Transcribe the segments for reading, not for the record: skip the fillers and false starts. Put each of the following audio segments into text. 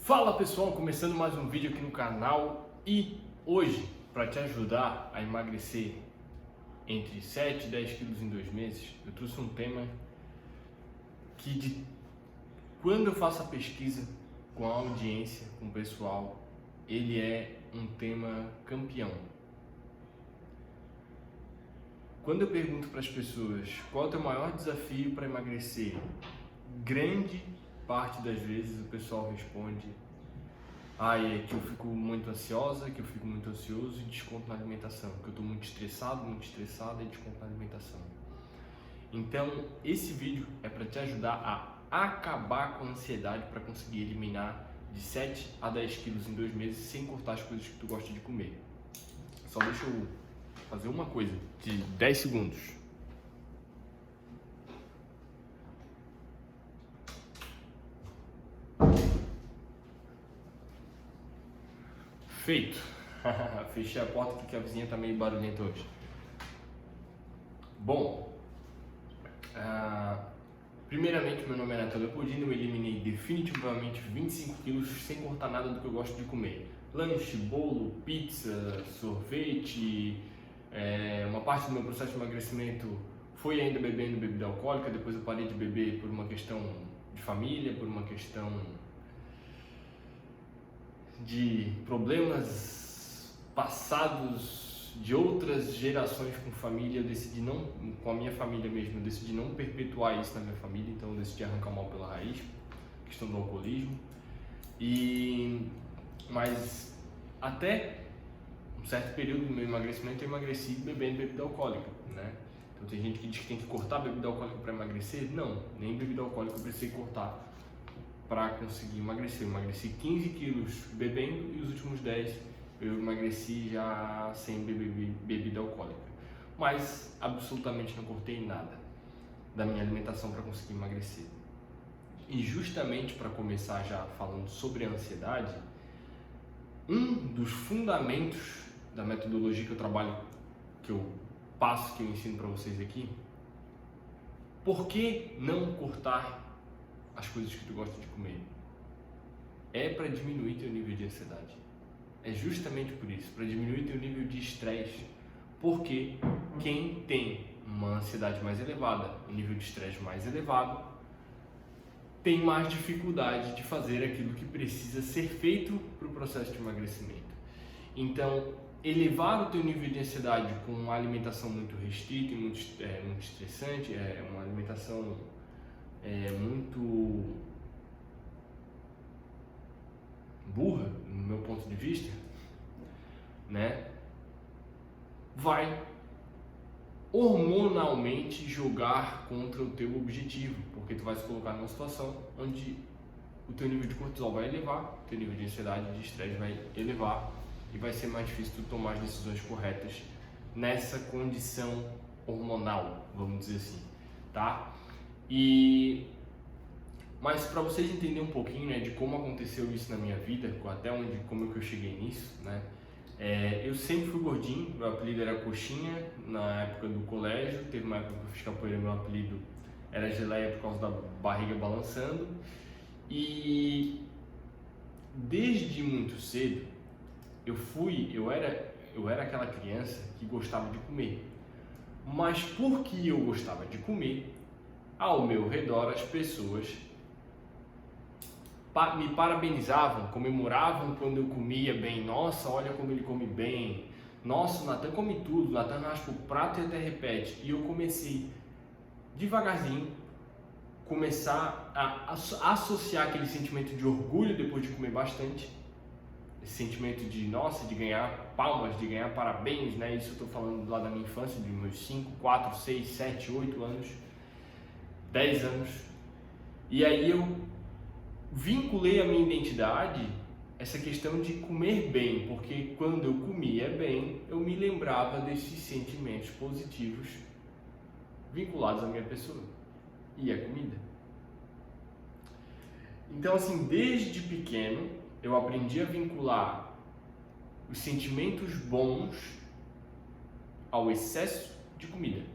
Fala pessoal, começando mais um vídeo aqui no canal e hoje, para te ajudar a emagrecer entre 7 e 10 quilos em 2 meses, eu trouxe um tema que quando eu faço a pesquisa com a audiência, com o pessoal, ele é um tema campeão. Quando eu pergunto para as pessoas qual é o teu maior desafio para emagrecer, grande parte das vezes o pessoal responde: é que eu fico muito ansiosa, que eu fico muito ansioso e desconto na alimentação, que eu estou muito estressada e desconto na alimentação. Então, esse vídeo é para te ajudar a acabar com a ansiedade para conseguir eliminar de 7 a 10 quilos em 2 meses sem cortar as coisas que tu gosta de comer. Só deixa eu fazer uma coisa de 10 segundos. Feito. Fechei a porta aqui que a vizinha tá meio barulhenta hoje. Bom, primeiramente, meu nome é Natan Leopoldino. Eu eliminei definitivamente 25 quilos sem cortar nada do que eu gosto de comer. Lanche, bolo, pizza, sorvete. Uma parte do meu processo de emagrecimento foi ainda bebendo bebida alcoólica. Depois eu parei de beber por uma questão de família, por uma questão de problemas passados de outras gerações com família. Eu decidi não, com a minha família mesmo, eu decidi não perpetuar isso na minha família, então eu decidi arrancar o mal pela raiz, questão do alcoolismo. Mas até um certo período do meu emagrecimento eu emagreci bebendo bebida alcoólica, né? Então tem gente que diz que tem que cortar bebida alcoólica para emagrecer. Não, nem bebida alcoólica eu precisei cortar para conseguir emagrecer. Eu emagreci 15 quilos bebendo e os últimos 10 eu emagreci já sem beber bebida alcoólica. Mas absolutamente não cortei nada da minha alimentação para conseguir emagrecer. E justamente para começar já falando sobre a ansiedade, um dos fundamentos da metodologia que eu trabalho, que eu passo, que eu ensino para vocês aqui, por que não cortar as coisas que tu gosta de comer? É para diminuir teu nível de ansiedade. É justamente por isso, para diminuir teu nível de estresse. Porque quem tem uma ansiedade mais elevada, um nível de estresse mais elevado, tem mais dificuldade de fazer aquilo que precisa ser feito para o processo de emagrecimento. Então, elevar o teu nível de ansiedade com uma alimentação muito restrita e muito estressante, uma alimentação muito burra, no meu ponto de vista, né, vai hormonalmente jogar contra o teu objetivo, porque tu vai se colocar numa situação onde o teu nível de cortisol vai elevar, o teu nível de ansiedade e de estresse vai elevar e vai ser mais difícil tu tomar as decisões corretas nessa condição hormonal, vamos dizer assim, tá? Mas para vocês entenderem um pouquinho, né, de como aconteceu isso na minha vida, até como que eu cheguei nisso, né? Eu sempre fui gordinho, meu apelido era Coxinha na época do colégio. Teve uma época que eu fiz capoeira, meu apelido era Geleia por causa da barriga balançando. E desde muito cedo eu era aquela criança que gostava de comer. Mas porque eu gostava de comer, ao meu redor as pessoas me parabenizavam, comemoravam quando eu comia bem. Nossa, olha como ele come bem. Nossa, o Natan come tudo, o Natan raspa o prato e até repete. E eu comecei, devagarzinho, a associar aquele sentimento de orgulho depois de comer bastante. Esse sentimento de, nossa, de ganhar palmas, de ganhar parabéns, né? Isso eu estou falando lá da minha infância, de meus 5, 4, 6, 7, 8 anos, 10 anos. E aí eu vinculei a minha identidade essa questão de comer bem, porque quando eu comia bem, eu me lembrava desses sentimentos positivos vinculados à minha pessoa e à comida. Então, assim, desde pequeno eu aprendi a vincular os sentimentos bons ao excesso de comida.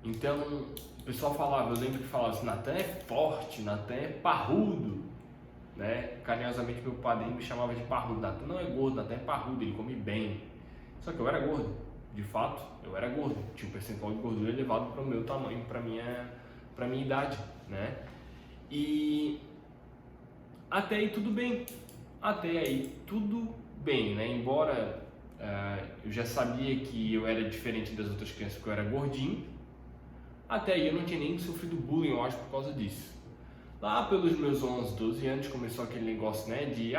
Então, o pessoal falava, eu lembro que falava assim, Natan é forte, Natan é parrudo. né? Carinhosamente meu padrinho me chamava de parrudo. Natan não é gordo, Natan é parrudo, ele come bem. Só que eu era gordo, de fato, eu era gordo. Tinha um percentual de gordura elevado para o meu tamanho, para minha idade, né? E até aí tudo bem, né? Embora eu já sabia que eu era diferente das outras crianças porque eu era gordinho, até aí eu não tinha nem sofrido bullying, eu acho, por causa disso. Lá pelos meus 11, 12 anos começou aquele negócio, né, de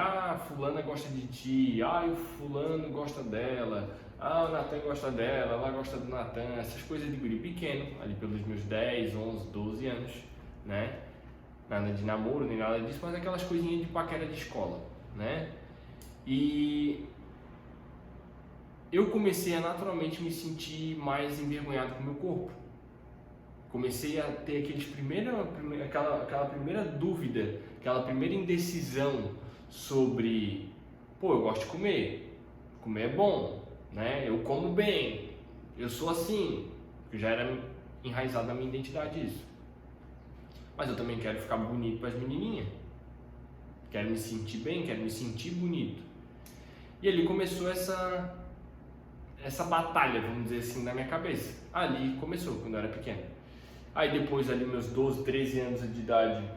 fulana gosta de ti, o fulano gosta dela, o Natan gosta dela, ela gosta do Natan, essas coisas de guri pequeno, ali pelos meus 10, 11, 12 anos, né? Nada de namoro, nem nada disso, mas aquelas coisinhas de paquera de escola, né? E eu comecei a naturalmente me sentir mais envergonhado com o meu corpo. Comecei a ter aquela primeira dúvida, aquela primeira indecisão sobre, eu gosto de comer é bom, né? Eu como bem, eu sou assim, já era enraizado na minha identidade isso. Mas eu também quero ficar bonito para as menininhas, quero me sentir bem, quero me sentir bonito. E ali começou essa batalha, vamos dizer assim, na minha cabeça. Ali começou, quando eu era pequeno. Aí depois, ali meus 12, 13 anos de idade,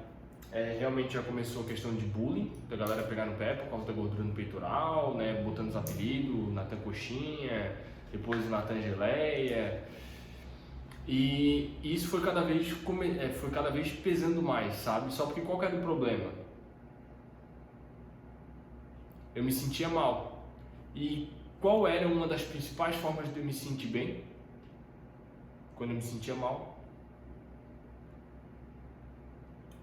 realmente já começou a questão de bullying, da galera pegar no pé por causa da gordura no peitoral, né, botando os apelidos, Natan Coxinha, depois Natan Geleia. E isso foi cada vez pesando mais, sabe? Só porque qual que era o problema? Eu me sentia mal. E qual era uma das principais formas de eu me sentir bem? Quando eu me sentia mal,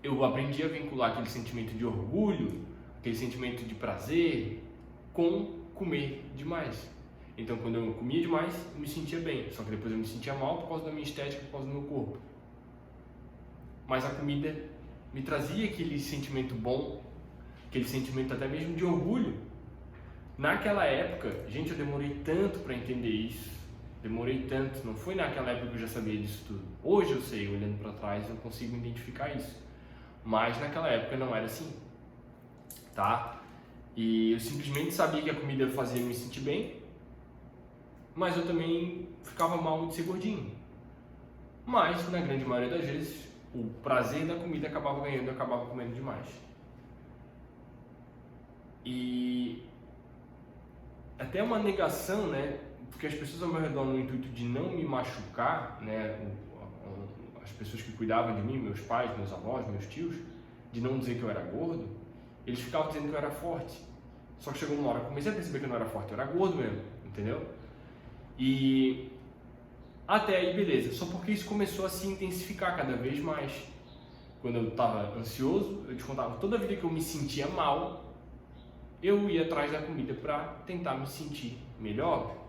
eu aprendi a vincular aquele sentimento de orgulho, aquele sentimento de prazer, com comer demais. Então, quando eu comia demais, eu me sentia bem. Só que depois eu me sentia mal por causa da minha estética, por causa do meu corpo. Mas a comida me trazia aquele sentimento bom, aquele sentimento até mesmo de orgulho. Naquela época, gente, eu demorei tanto para entender isso. Demorei tanto. Não foi naquela época que eu já sabia disso tudo. Hoje eu sei, olhando para trás, eu consigo identificar isso. Mas naquela época não era assim, tá? E eu simplesmente sabia que a comida fazia me sentir bem, mas eu também ficava mal de ser gordinho. Mas, na grande maioria das vezes, o prazer da comida acabava ganhando e eu acabava comendo demais. E até uma negação, né? Porque as pessoas ao meu redor, no intuito de não me machucar, né? As pessoas que cuidavam de mim, meus pais, meus avós, meus tios, de não dizer que eu era gordo, eles ficavam dizendo que eu era forte. Só que chegou uma hora que eu comecei a perceber que eu não era forte, eu era gordo mesmo, entendeu? E até aí, beleza. Só porque isso começou a se intensificar cada vez mais. Quando eu estava ansioso, eu te contava, toda vida que eu me sentia mal, eu ia atrás da comida para tentar me sentir melhor.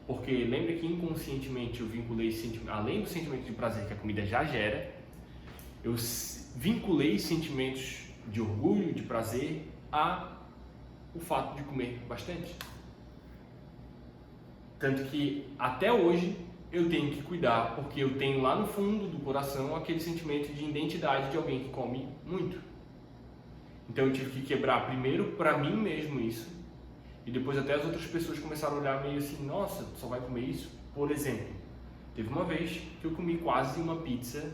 Porque lembra que inconscientemente eu vinculei, além do sentimento de prazer que a comida já gera, eu vinculei sentimentos de orgulho, de prazer, o fato de comer bastante. Tanto que até hoje eu tenho que cuidar, porque eu tenho lá no fundo do coração aquele sentimento de identidade de alguém que come muito. Então eu tive que quebrar primeiro para mim mesmo isso, e depois até as outras pessoas começaram a olhar meio assim, nossa, tu só vai comer isso? Por exemplo, teve uma vez que eu comi quase uma pizza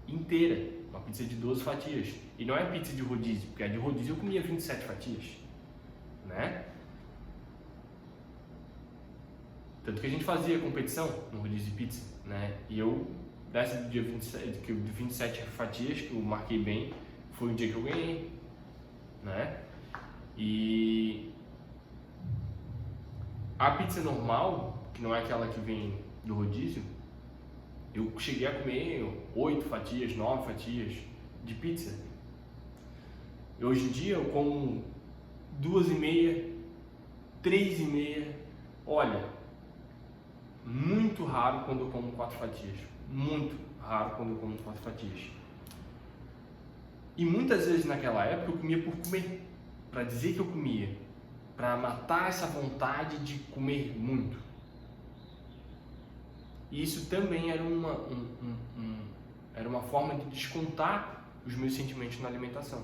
inteira, uma pizza de 12 fatias. E não é pizza de rodízio, porque a de rodízio eu comia 27 fatias, né? Tanto que a gente fazia competição no rodízio de pizza, né? E eu, dessa do dia 27, de 27 fatias, que eu marquei bem, foi o dia que eu ganhei, né? E a pizza normal, que não é aquela que vem do rodízio, eu cheguei a comer 8 fatias, 9 fatias de pizza. E hoje em dia eu como 2,5, 3,5. Olha, muito raro quando eu como 4 fatias. Muito raro quando eu como 4 fatias. E muitas vezes naquela época eu comia por comer, para dizer que eu comia, para matar essa vontade de comer muito. E isso também era uma forma de descontar os meus sentimentos na alimentação.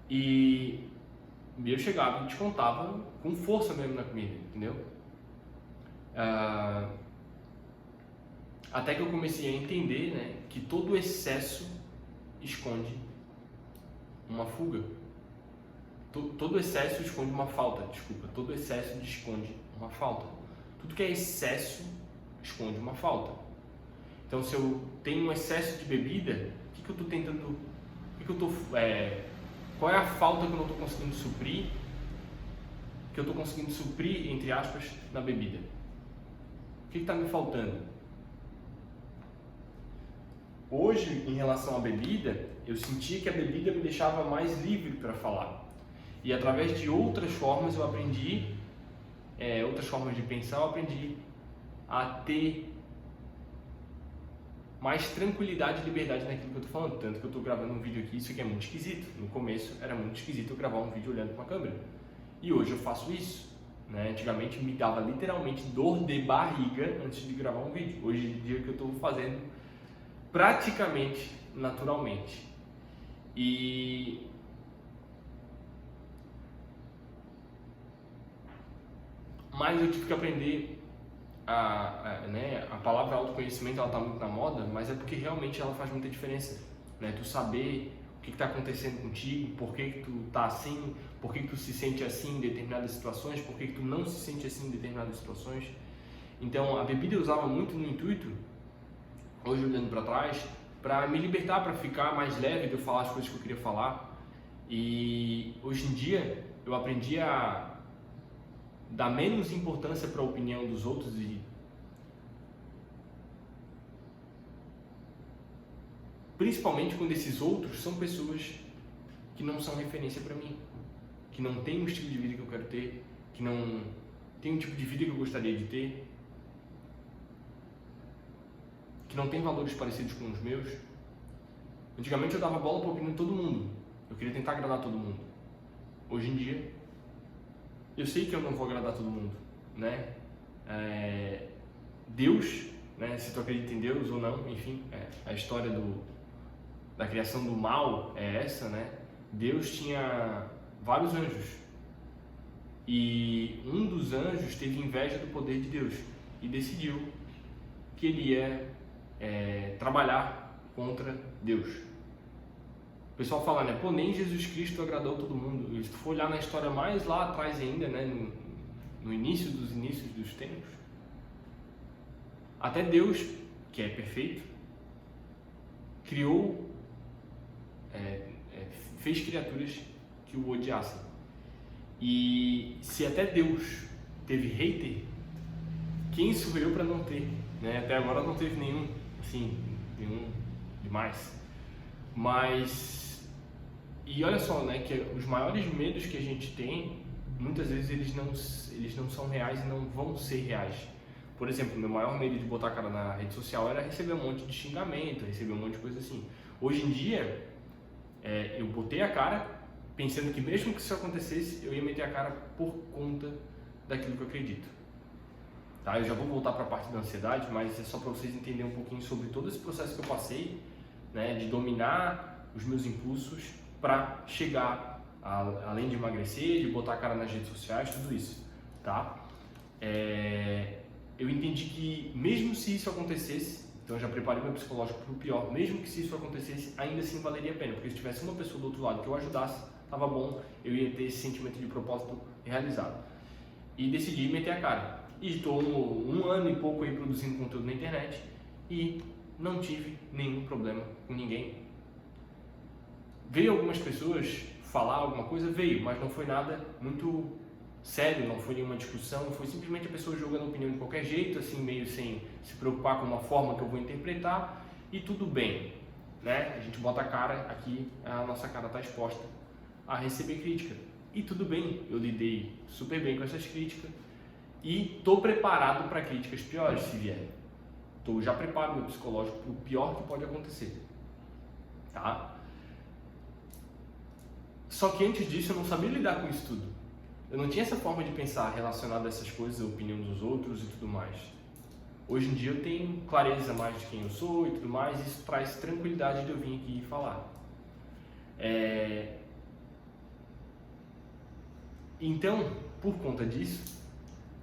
E eu chegava e descontava com força mesmo na comida, entendeu? Até que eu comecei a entender, né, que todo excesso esconde uma fuga. Todo excesso esconde uma falta, desculpa. Todo excesso esconde uma falta. Tudo que é excesso esconde uma falta. Então, se eu tenho um excesso de bebida, o que eu estou tentando... qual é a falta que eu não estou conseguindo suprir? Que eu estou conseguindo suprir, entre aspas, na bebida? O que está me faltando? Hoje, em relação à bebida, eu sentia que a bebida me deixava mais livre para falar. E através de outras formas eu aprendi, outras formas de pensar, eu aprendi a ter mais tranquilidade e liberdade naquilo que eu estou falando. Tanto que eu estou gravando um vídeo aqui, isso aqui é muito esquisito. No começo era muito esquisito eu gravar um vídeo olhando para uma câmera. E hoje eu faço isso. Né? Antigamente me dava literalmente dor de barriga antes de gravar um vídeo. Hoje em dia que eu estou fazendo praticamente naturalmente. Mas eu tive que aprender a palavra autoconhecimento, ela está muito na moda, mas é porque realmente ela faz muita diferença, né? Tu saber o que está acontecendo contigo, por que tu tá assim, por que tu se sente assim em determinadas situações, por que tu não se sente assim em determinadas situações. Então a bebida eu usava muito no intuito, hoje olhando para trás, para me libertar, para ficar mais leve de eu falar as coisas que eu queria falar. E hoje em dia eu aprendi a dar menos importância para a opinião dos outros e principalmente quando esses outros são pessoas que não são referência para mim, que não têm um estilo de vida que eu quero ter, que não tem um tipo de vida que eu gostaria de ter, que não tem valores parecidos com os meus. Antigamente eu dava bola para a opinião de todo mundo, eu queria tentar agradar todo mundo. Hoje em dia eu sei que eu não vou agradar todo mundo, né? Deus, né? Se tu acredita em Deus ou não, enfim, a história da criação do mal é essa, né? Deus tinha vários anjos e um dos anjos teve inveja do poder de Deus e decidiu que ele ia trabalhar contra Deus. O pessoal fala, né? Pô, nem Jesus Cristo agradou todo mundo. E se tu for olhar na história mais lá atrás ainda, né? No início dos tempos, até Deus, que é perfeito, criou, fez criaturas que o odiassem. E se até Deus teve hater, quem sou eu para não ter? Né? Até agora não teve nenhum, assim, nenhum demais. Mas... E olha só, né, que os maiores medos que a gente tem, muitas vezes eles não são reais e não vão ser reais. Por exemplo, meu maior medo de botar a cara na rede social era receber um monte de xingamento, receber um monte de coisa assim. Hoje em dia, eu botei a cara pensando que mesmo que isso acontecesse, eu ia meter a cara por conta daquilo que eu acredito. Tá? Eu já vou voltar para a parte da ansiedade, mas é só para vocês entenderem um pouquinho sobre todo esse processo que eu passei, né, de dominar os meus impulsos para chegar, além de emagrecer, de botar a cara nas redes sociais, tudo isso, tá? Eu entendi que mesmo se isso acontecesse, então eu já preparei meu psicológico para o pior, mesmo que se isso acontecesse, ainda assim valeria a pena, porque se tivesse uma pessoa do outro lado que eu ajudasse, tava bom, eu ia ter esse sentimento de propósito realizado. E decidi meter a cara. E estou 1 ano e pouco aí produzindo conteúdo na internet e não tive nenhum problema com ninguém. Veio algumas pessoas falar alguma coisa, mas não foi nada muito sério, não foi nenhuma discussão, foi simplesmente a pessoa jogando opinião de qualquer jeito, assim, meio sem se preocupar com uma forma que eu vou interpretar, e tudo bem, né? A gente bota a cara aqui, a nossa cara está exposta a receber crítica, e tudo bem, eu lidei super bem com essas críticas, e estou preparado para críticas piores, se vierem. Já preparo meu psicológico para o pior que pode acontecer, tá? Só que antes disso eu não sabia lidar com isso tudo. Eu não tinha essa forma de pensar relacionada a essas coisas, a opinião dos outros e tudo mais. Hoje em dia eu tenho clareza mais de quem eu sou e tudo mais, e isso traz tranquilidade de eu vir aqui e falar. Então, por conta disso,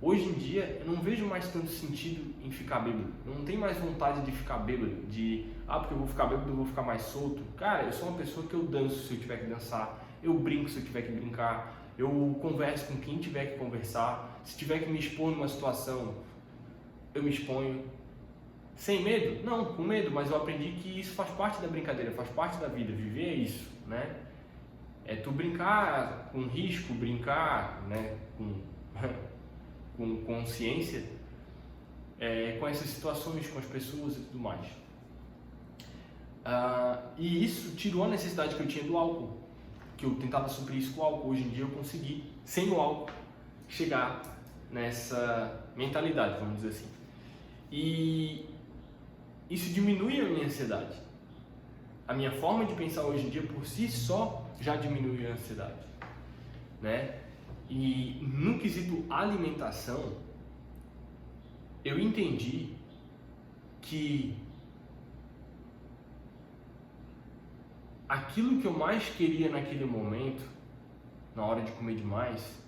hoje em dia eu não vejo mais tanto sentido em ficar bêbado. Eu não tenho mais vontade de ficar bêbado, porque eu vou ficar bêbado, eu vou ficar mais solto. Cara, eu sou uma pessoa que eu danço se eu tiver que dançar, eu brinco se eu tiver que brincar, eu converso com quem tiver que conversar, se tiver que me expor numa situação, eu me exponho. Sem medo? Não, com medo, mas eu aprendi que isso faz parte da brincadeira, faz parte da vida, viver é isso, né? É tu brincar com risco, brincar, né, com consciência, com essas situações, com as pessoas e tudo mais. E isso tirou a necessidade que eu tinha do álcool, que eu tentava suprir isso com o álcool. Hoje em dia eu consegui, sem o álcool, chegar nessa mentalidade, vamos dizer assim. E isso diminui a minha ansiedade. A minha forma de pensar hoje em dia, por si só, já diminui a ansiedade, né? E no quesito alimentação, eu entendi que aquilo que eu mais queria naquele momento, na hora de comer demais,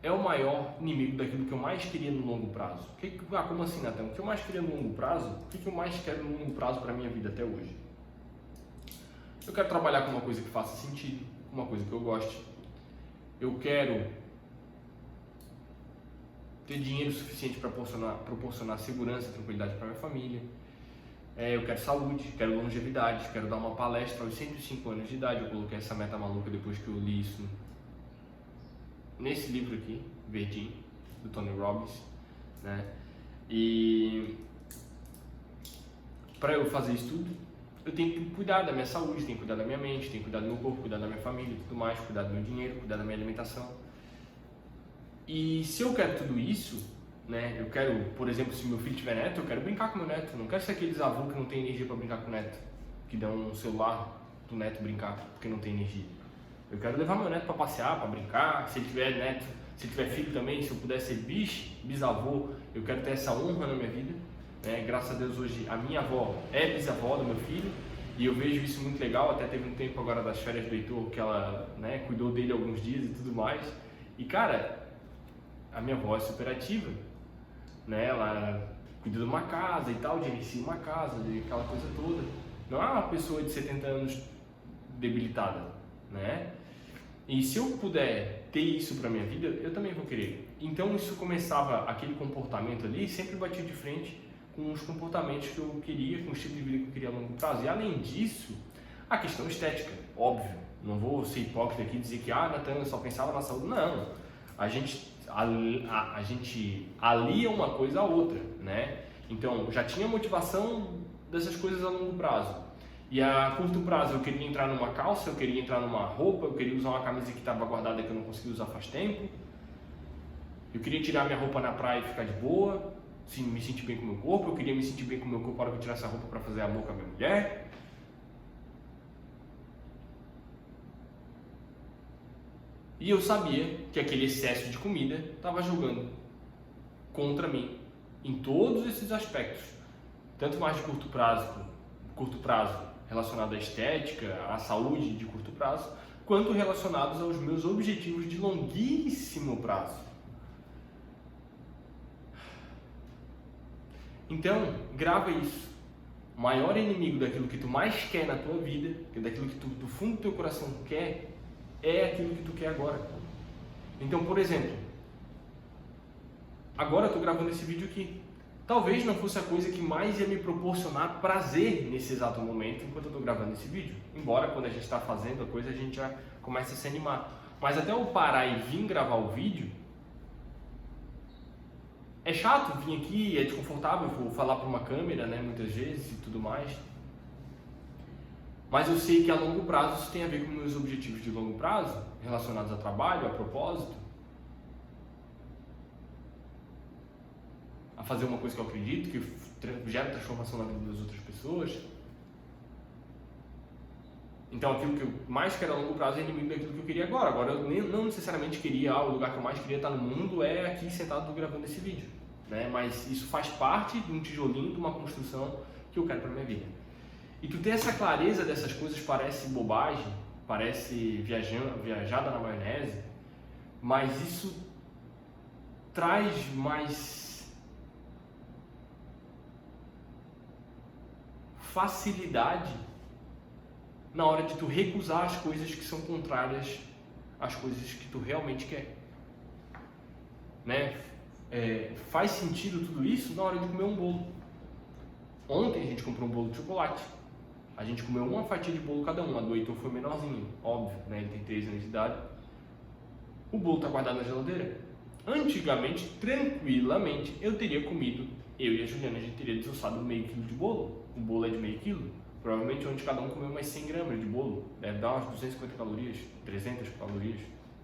é o maior inimigo daquilo que eu mais queria no longo prazo. Como assim, Natan? O que eu mais queria no longo prazo? O que eu mais quero no longo prazo para a minha vida até hoje? Eu quero trabalhar com uma coisa que faça sentido, com uma coisa que eu goste. Eu quero ter dinheiro suficiente para proporcionar segurança e tranquilidade para minha família. Eu quero saúde, quero longevidade, quero dar uma palestra aos 105 anos de idade. Eu coloquei essa meta maluca depois que eu li isso nesse livro aqui, verdinho, do Tony Robbins, né? E para eu fazer isso tudo, eu tenho que cuidar da minha saúde, tenho que cuidar da minha mente, tenho que cuidar do meu corpo, cuidar da minha família e tudo mais, cuidar do meu dinheiro, cuidar da minha alimentação. E se eu quero tudo isso, né? Eu quero, por exemplo, se meu filho tiver neto, eu quero brincar com meu neto. Eu não quero ser aqueles avôs que não tem energia para brincar com o neto, que dão um celular pro neto brincar porque não tem energia. Eu quero levar meu neto para passear, para brincar. Se ele tiver neto, se ele tiver filho também, se eu puder ser bisavô, eu quero ter essa honra na minha vida. Graças a Deus hoje a minha avó é bisavó do meu filho e eu vejo isso muito legal. Até teve um tempo agora das férias do Heitor que ela, né, cuidou dele alguns dias e tudo mais. E cara, a minha avó é super ativa, né? Ela cuida de uma casa e tal, gerencia uma casa, de aquela coisa toda. Não é uma pessoa de 70 anos debilitada, né? E se eu puder ter isso para minha vida, eu também vou querer. Então isso começava, aquele comportamento ali sempre batia de frente com os comportamentos que eu queria, com o estilo de vida que eu queria a longo prazo. E além disso, a questão estética, óbvio. Não vou ser hipócrita aqui e dizer que Natan, eu só pensava na saúde. Não, a gente alia uma coisa à outra, né? Então já tinha motivação dessas coisas a longo prazo. E a curto prazo eu queria entrar numa calça, eu queria entrar numa roupa, eu queria usar uma camisa que estava guardada que eu não conseguia usar faz tempo. Eu queria tirar minha roupa na praia e ficar de boa, me sentir bem com o meu corpo. Eu queria me sentir bem com o meu corpo para hora que eu tirasse a roupa para fazer amor com a minha mulher. E eu sabia que aquele excesso de comida estava jogando contra mim em todos esses aspectos, tanto mais de curto prazo relacionado à estética, à saúde de curto prazo, quanto relacionados aos meus objetivos de longuíssimo prazo. Então, grava isso. O maior inimigo daquilo que tu mais quer na tua vida, daquilo que tu do fundo do teu coração quer, é aquilo que tu quer agora. Então, por exemplo, agora eu estou gravando esse vídeo aqui. Talvez não fosse a coisa que mais ia me proporcionar prazer nesse exato momento enquanto eu estou gravando esse vídeo. Embora quando a gente está fazendo a coisa a gente já começa a se animar. Mas até eu parar e vir gravar o vídeo, é chato vir aqui, é desconfortável, eu vou falar para uma câmera, né, muitas vezes e tudo mais. Mas eu sei que a longo prazo isso tem a ver com meus objetivos de longo prazo, relacionados a trabalho, a propósito, a fazer uma coisa que eu acredito, que gera transformação na vida das outras pessoas. Então aquilo que eu mais quero a longo prazo é inimigo daquilo que eu queria agora. Agora eu não necessariamente queria, o lugar que eu mais queria estar no mundo é aqui sentado gravando esse vídeo, né? Mas isso faz parte de um tijolinho, de uma construção que eu quero para minha vida. E tu ter essa clareza dessas coisas parece bobagem, parece viajada na maionese, mas isso traz mais facilidade na hora de tu recusar as coisas que são contrárias às coisas que tu realmente quer, né? Faz sentido tudo isso na hora de comer um bolo. Ontem a gente comprou um bolo de chocolate. A gente comeu uma fatia de bolo cada um. A do Heitor foi menorzinho, óbvio, né? Ele tem 3 anos de idade. O bolo está guardado na geladeira. Antigamente, tranquilamente, eu teria comido, eu e a Juliana, a gente teria desossado meio quilo de bolo. O bolo é de meio quilo. Provavelmente onde cada um comeu mais 100 gramas de bolo. Deve dar umas 250 calorias, 300 calorias.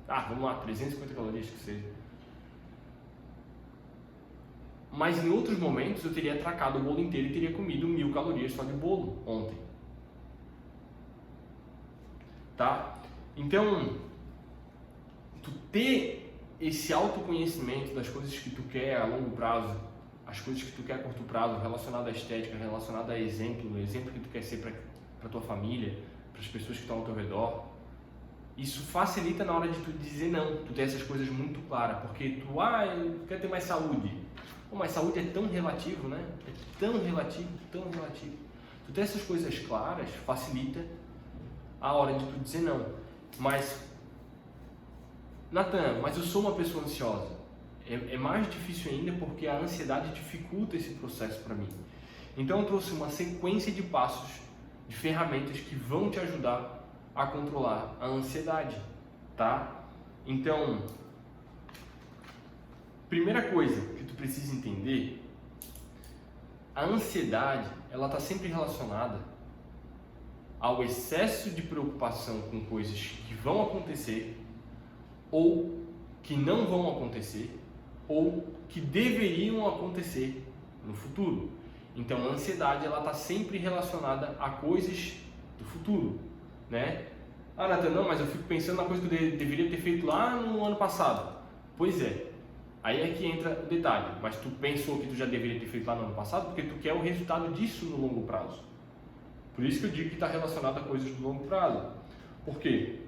Vamos lá, 350 calorias que seja. Mas em outros momentos eu teria atracado o bolo inteiro e teria comido 1000 calorias só de bolo ontem. Tá? Então, tu ter esse autoconhecimento das coisas que tu quer a longo prazo, as coisas que tu quer a curto prazo, relacionado à estética, relacionado a exemplo, o exemplo que tu quer ser para tua família, para as pessoas que estão ao teu redor, isso facilita na hora de tu dizer não, tu ter essas coisas muito claras, porque tu quer ter mais saúde. Mas saúde é tão relativo, né? É tão relativo, tão relativo. Tu ter essas coisas claras facilita a hora de tu dizer não. Mas, Natan, mas eu sou uma pessoa ansiosa. É mais difícil ainda porque a ansiedade dificulta esse processo para mim. Então eu trouxe uma sequência de passos, de ferramentas que vão te ajudar a controlar a ansiedade, tá? Então, primeira coisa que tu precisa entender, a ansiedade, ela está sempre relacionada ao excesso de preocupação com coisas que vão acontecer ou que não vão acontecer ou que deveriam acontecer no futuro. Então a ansiedade, ela está sempre relacionada a coisas do futuro, né? Natan, não, mas eu fico pensando na coisa que eu deveria ter feito lá no ano passado. Pois é, aí é que entra o detalhe, mas tu pensou que tu já deveria ter feito lá no ano passado porque tu quer o resultado disso no longo prazo. Por isso que eu digo que está relacionado a coisas do longo prazo. Por quê?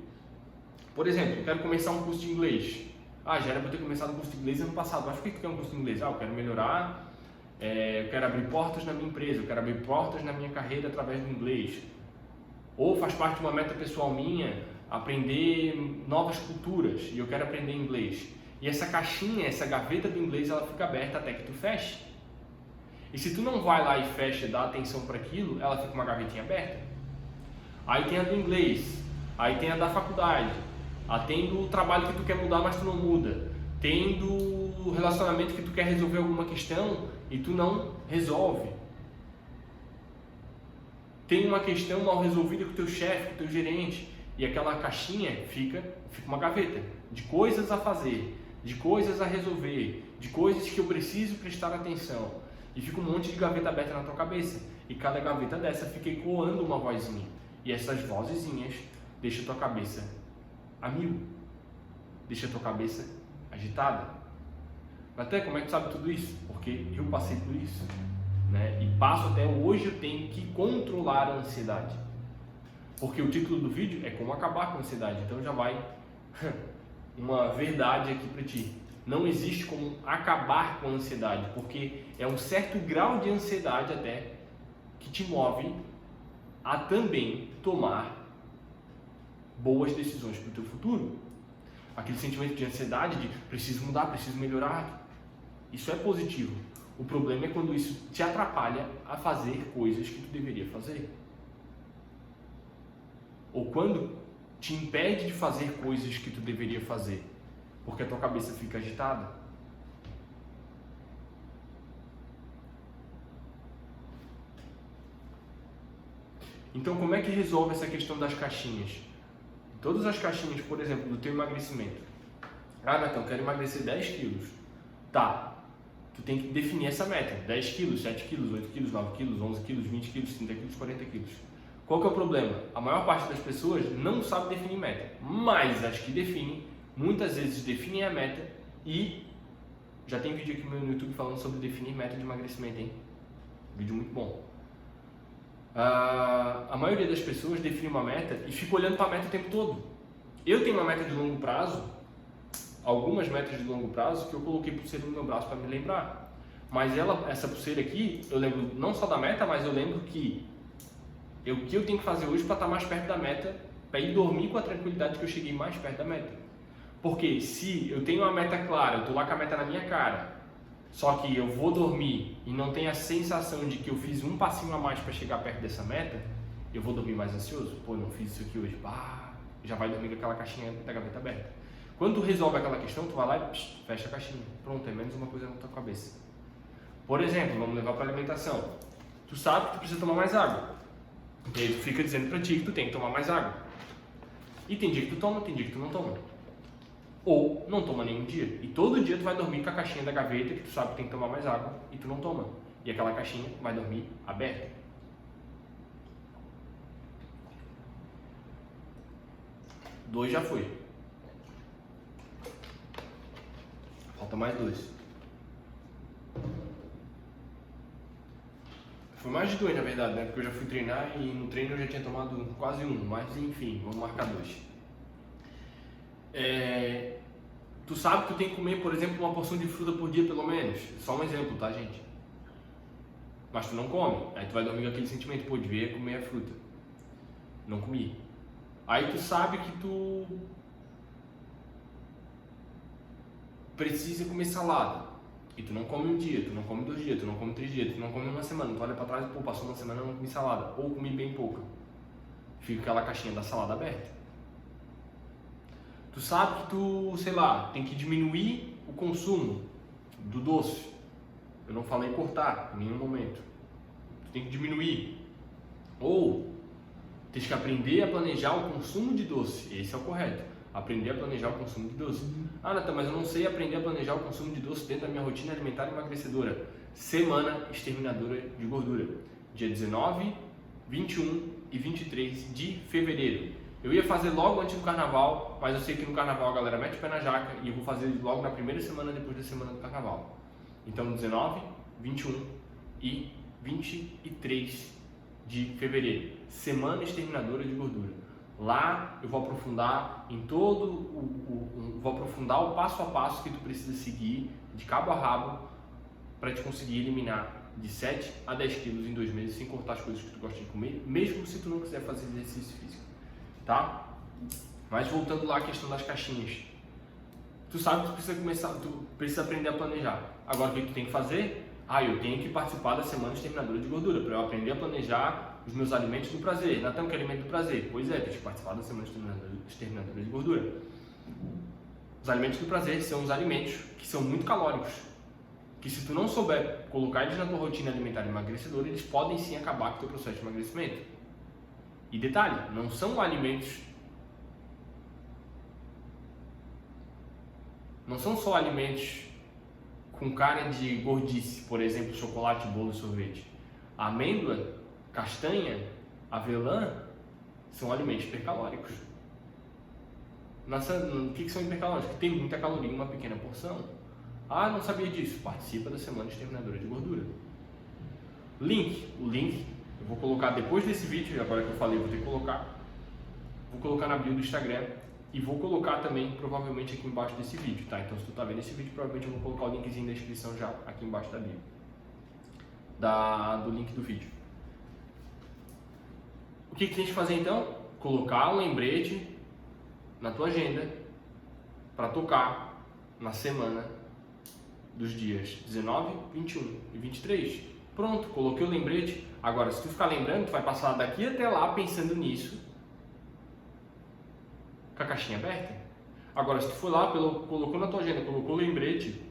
Por exemplo, eu quero começar um curso de inglês. Já era para eu ter começado um curso de inglês ano passado. Mas por que tu quer um curso de inglês? Eu quero melhorar, eu quero abrir portas na minha empresa, eu quero abrir portas na minha carreira através do inglês. Ou faz parte de uma meta pessoal minha, aprender novas culturas e eu quero aprender inglês. E essa caixinha, essa gaveta do inglês, ela fica aberta até que tu feche. E se tu não vai lá e fecha e dá atenção para aquilo, ela fica uma gavetinha aberta. Aí tem a do inglês, aí tem a da faculdade, tem do trabalho que tu quer mudar, mas tu não muda. Tem do relacionamento que tu quer resolver alguma questão e tu não resolve. Tem uma questão mal resolvida com o teu chefe, com o teu gerente, e aquela caixinha fica uma gaveta de coisas a fazer, de coisas a resolver, de coisas que eu preciso prestar atenção. E fica um monte de gaveta aberta na tua cabeça. E cada gaveta dessa fica ecoando uma vozinha. E essas vozezinhas deixam a tua cabeça a 1000. Deixa a tua cabeça agitada. Até como é que tu sabe tudo isso? Porque eu passei por isso, né? E passo até hoje, eu tenho que controlar a ansiedade. Porque o título do vídeo é como acabar com a ansiedade. Então já vai uma verdade aqui para ti. Não existe como acabar com a ansiedade, porque é um certo grau de ansiedade até que te move a também tomar boas decisões para o teu futuro. Aquele sentimento de ansiedade de preciso mudar, preciso melhorar, isso é positivo. O problema é quando isso te atrapalha a fazer coisas que tu deveria fazer. Ou quando te impede de fazer coisas que tu deveria fazer, porque a tua cabeça fica agitada. Então, como é que resolve essa questão das caixinhas? Todas as caixinhas, por exemplo, do teu emagrecimento. Natan, eu quero emagrecer 10 quilos. Tá, tu tem que definir essa meta. 10 quilos, 7 quilos, 8 quilos, 9 quilos, 11 quilos, 20 quilos, 30 quilos, 40 quilos. Qual que é o problema? A maior parte das pessoas não sabe definir meta, mas as que definem, muitas vezes definem a meta e já tem vídeo aqui no YouTube falando sobre definir meta de emagrecimento, hein? Vídeo muito bom. A maioria das pessoas define uma meta e fica olhando para a meta o tempo todo. Eu tenho uma meta de longo prazo algumas metas de longo prazo que eu coloquei pulseira no meu braço para me lembrar. Mas essa pulseira aqui, eu lembro não só da meta, mas eu lembro que o que eu tenho que fazer hoje para estar mais perto da meta, para ir dormir com a tranquilidade que eu cheguei mais perto da meta. Porque se eu tenho uma meta clara, eu estou lá com a meta na minha cara, só que eu vou dormir e não tenho a sensação de que eu fiz um passinho a mais para chegar perto dessa meta, eu vou dormir mais ansioso. Pô, não fiz isso aqui hoje. Já vai dormir com aquela caixinha da gaveta aberta. Quando tu resolve aquela questão, tu vai lá e fecha a caixinha. Pronto, é menos uma coisa na tua cabeça. Por exemplo, vamos levar para alimentação. Tu sabe que tu precisa tomar mais água. E aí tu fica dizendo pra ti que tu tem que tomar mais água. E tem dia que tu toma, tem dia que tu não toma. Ou não toma nenhum dia. E todo dia tu vai dormir com a caixinha da gaveta que tu sabe que tem que tomar mais água e tu não toma. E aquela caixinha vai dormir aberta. Dois já foi. Falta mais 2. Foi mais de 2 na verdade, né? Porque eu já fui treinar e no treino eu já tinha tomado quase 1. Mas enfim, vamos marcar 2. Tu sabe que tu tem que comer, por exemplo, uma porção de fruta por dia pelo menos. Só um exemplo, tá, gente? Mas tu não come. Aí tu vai dormir com aquele sentimento, pô, devia comer a fruta. Não comi. Aí tu sabe que tu precisa comer salada. E tu não come um dia, tu não come 2 dias, tu não come 3 dias, tu não come uma semana. Tu olha pra trás e, pô, passou uma semana e não comi salada. Ou comi bem pouca. Fica aquela caixinha da salada aberta. Tu sabe que tu, sei lá, tem que diminuir o consumo do doce. Eu não falei cortar em nenhum momento. Tu tem que diminuir. Ou tens que aprender a planejar o consumo de doce. Esse é o correto. Aprender a planejar o consumo de doce. Ah, Natan, mas eu não sei aprender a planejar o consumo de doce dentro da minha rotina alimentar emagrecedora. Semana Exterminadora de Gordura. Dia 19, 21 e 23 de fevereiro. Eu ia fazer logo antes do carnaval, mas eu sei que no carnaval a galera mete o pé na jaca e eu vou fazer logo na primeira semana depois da semana do carnaval. Então 19, 21 e 23 de fevereiro. Semana Exterminadora de Gordura. Lá eu vou aprofundar em vou aprofundar o passo a passo que tu precisa seguir de cabo a rabo para te conseguir eliminar de 7 a 10 quilos em 2 meses sem cortar as coisas que tu gosta de comer, mesmo se tu não quiser fazer exercício físico, tá? Mas voltando lá à questão das caixinhas, tu sabe que tu precisa aprender a planejar. Agora o que tu tem que fazer? Eu tenho que participar da Semana Exterminadora de Gordura para eu aprender a planejar os meus alimentos do prazer. Natan, que é alimento do prazer? Pois é, tem que participar da Semana Exterminadora de Gordura. Os alimentos do prazer são os alimentos que são muito calóricos, que se tu não souber colocar eles na tua rotina alimentar emagrecedora, eles podem sim acabar com o teu processo de emagrecimento. E detalhe, não são alimentos, não são só alimentos com cara de gordice, por exemplo, chocolate, bolo e sorvete. A amêndoa, castanha, avelã são alimentos hipercalóricos. O que são hipercalóricos? Tem muita caloria em uma pequena porção. Não sabia disso. Participa da Semana Exterminadora de Gordura. O link eu vou colocar depois desse vídeo, agora que eu falei, vou colocar na bio do Instagram e vou colocar também provavelmente aqui embaixo desse vídeo, tá? Então se tu tá vendo esse vídeo, provavelmente eu vou colocar o linkzinho da descrição já aqui embaixo da bio, do link do vídeo. O que tu tem que fazer então? Colocar um lembrete na tua agenda para tocar na semana dos dias 19, 21 e 23. Pronto, coloquei o lembrete. Agora, se tu ficar lembrando, tu vai passar daqui até lá pensando nisso, com a caixinha aberta. Agora, se tu for lá, colocou na tua agenda, colocou o lembrete,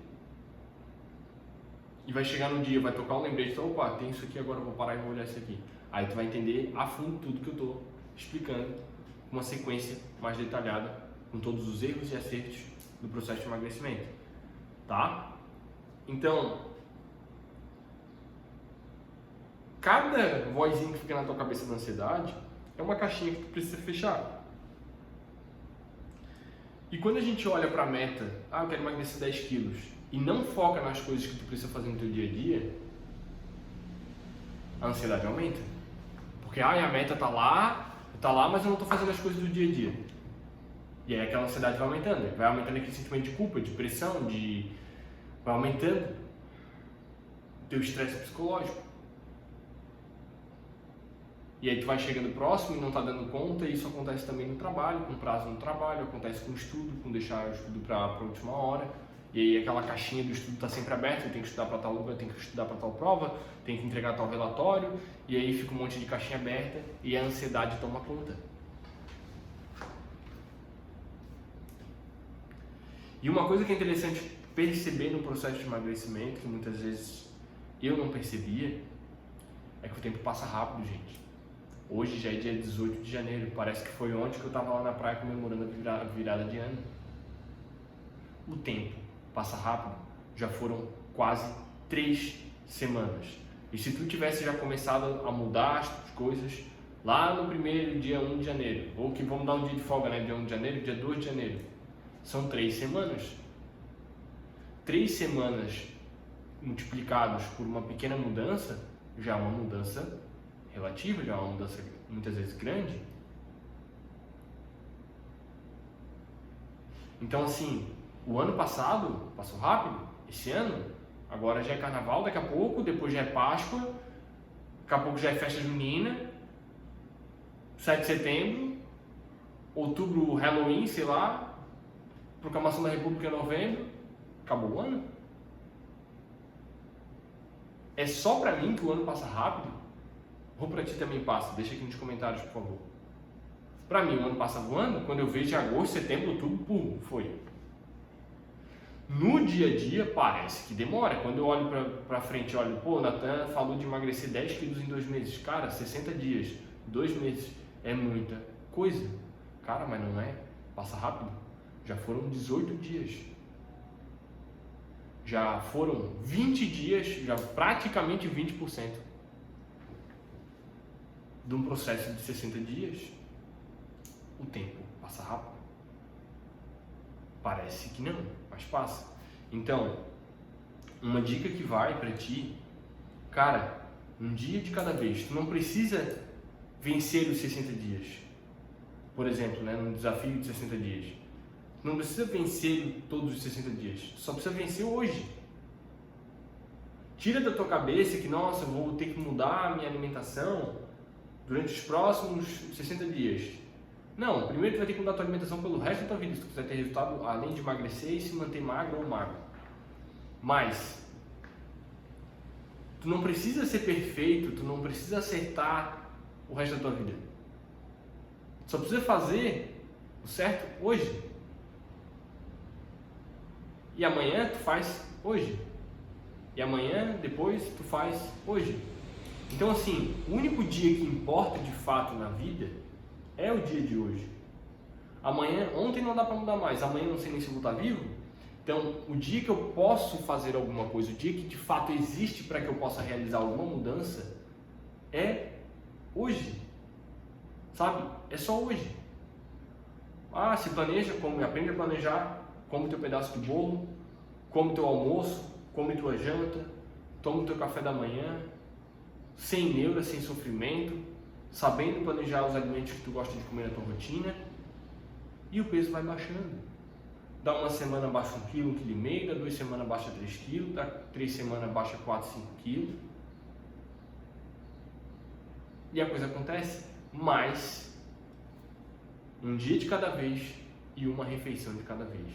e vai chegar no dia, vai tocar o lembrete, então, opa, tem isso aqui, agora eu vou parar e vou olhar isso aqui. Aí tu vai entender a fundo tudo que eu estou explicando, com uma sequência mais detalhada, com todos os erros e acertos do processo de emagrecimento, tá? Então, cada vozinha que fica na tua cabeça da ansiedade é uma caixinha que tu precisa fechar. E quando a gente olha para a meta, eu quero emagrecer 10 quilos, e não foca nas coisas que tu precisa fazer no teu dia a dia, a ansiedade aumenta. Porque a meta tá lá, mas eu não estou fazendo as coisas do dia a dia. E aí aquela ansiedade vai aumentando aquele sentimento de culpa, de pressão, vai aumentando teu estresse psicológico. E aí tu vai chegando próximo e não tá dando conta, e isso acontece também no trabalho, com prazo no trabalho, acontece com o estudo, com deixar o estudo para a última hora. E aí aquela caixinha do estudo está sempre aberta, eu tenho que estudar para tal lugar, eu tenho que estudar para tal prova, tenho que entregar tal relatório, e aí fica um monte de caixinha aberta e a ansiedade toma conta. E uma coisa que é interessante perceber no processo de emagrecimento, que muitas vezes eu não percebia, é que o tempo passa rápido, gente. Hoje já é dia 18 de janeiro, parece que foi ontem que eu estava lá na praia comemorando a virada de ano. O tempo passa rápido, já foram quase 3 semanas. E se tu tivesse já começado a mudar as coisas lá no primeiro dia 1 de janeiro, ou que vamos dar um dia de folga, né? Dia 1 de janeiro, dia 2 de janeiro, são 3 semanas. 3 semanas multiplicados por uma pequena mudança, já é uma mudança relativa, já é uma mudança muitas vezes grande. Então assim, o ano passado passou rápido, esse ano, agora já é carnaval daqui a pouco, depois já é Páscoa, daqui a pouco já é festa junina, 7 de setembro, outubro, Halloween, sei lá, proclamação da República em novembro, acabou o ano. É só pra mim que o ano passa rápido? Ou pra ti também passa? Deixa aqui nos comentários, por favor. Pra mim o ano passa voando, quando eu vejo agosto, setembro, outubro, pum, foi. No dia a dia parece que demora. Quando eu olho pra frente, olho, pô, o Natan falou de emagrecer 10 quilos em 2 meses. Cara, 60 dias, 2 meses, é muita coisa. Cara, mas não é, passa rápido. Já foram 18 dias. Já foram 20 dias, já praticamente 20% de um processo de 60 dias. O tempo passa rápido. Parece que não, mas passa. Então, uma dica que vai pra ti, cara, um dia de cada vez. Tu não precisa vencer os 60 dias. Por exemplo, né, num desafio de 60 dias. Tu não precisa vencer todos os 60 dias. Tu só precisa vencer hoje. Tira da tua cabeça que, nossa, eu vou ter que mudar a minha alimentação durante os próximos 60 dias. Não, primeiro tu vai ter que mudar a tua alimentação pelo resto da tua vida, se tu quiser ter resultado, além de emagrecer e se manter magro ou magro. Mas, tu não precisa ser perfeito, tu não precisa acertar o resto da tua vida. Tu só precisa fazer o certo hoje. E amanhã tu faz hoje. E amanhã, depois, tu faz hoje. Então assim, o único dia que importa de fato na vida é o dia de hoje. Amanhã, ontem não dá para mudar mais, amanhã não sei nem se eu vou estar vivo. Então, o dia que eu posso fazer alguma coisa, o dia que de fato existe para que eu possa realizar alguma mudança, é hoje. Sabe? É só hoje. Ah, se planeja, come, aprende a planejar, come teu pedaço de bolo, come teu almoço, come tua janta, toma o teu café da manhã, sem neura, sem sofrimento, sabendo planejar os alimentos que tu gosta de comer na tua rotina, e o peso vai baixando. Dá uma semana baixa 1 kg, 1,5 kg, dá 2 semanas baixa 3 kg, dá 3 semanas baixa 4, 5 kg. E a coisa acontece, mas um dia de cada vez e uma refeição de cada vez.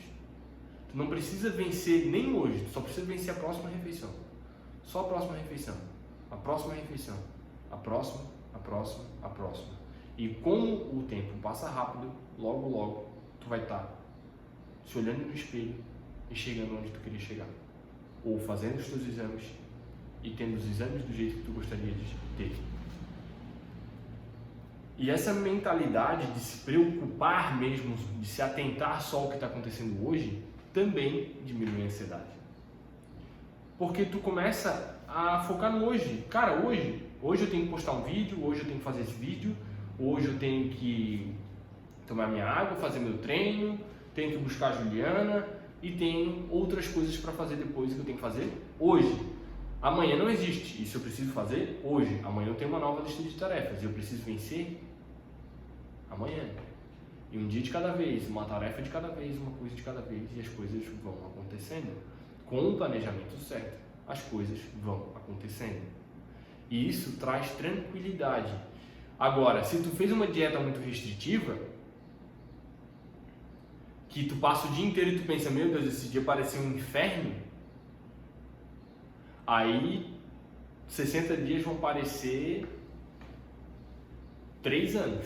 Tu não precisa vencer nem hoje, tu só precisa vencer a próxima refeição. Só a próxima refeição. A próxima refeição. A próxima, a próxima, a próxima. E como o tempo passa rápido, logo, logo, tu vai estar se olhando no espelho e chegando onde tu queria chegar. Ou fazendo os teus exames e tendo os exames do jeito que tu gostaria de ter. E essa mentalidade de se preocupar mesmo, de se atentar só ao que está acontecendo hoje, também diminui a ansiedade. Porque tu começa a focar no hoje. Cara, hoje eu tenho que postar um vídeo, hoje eu tenho que fazer esse vídeo, hoje eu tenho que tomar minha água, fazer meu treino, tenho que buscar a Juliana e tenho outras coisas para fazer depois que eu tenho que fazer hoje. Amanhã não existe, isso eu preciso fazer hoje. Amanhã eu tenho uma nova lista de tarefas e eu preciso vencer amanhã. E um dia de cada vez, uma tarefa de cada vez, uma coisa de cada vez, e as coisas vão acontecendo. Com o planejamento certo, as coisas vão acontecendo. E isso traz tranquilidade. Agora, se tu fez uma dieta muito restritiva, que tu passa o dia inteiro e tu pensa, meu Deus, esse dia pareceu um inferno, aí 60 dias vão parecer 3 anos.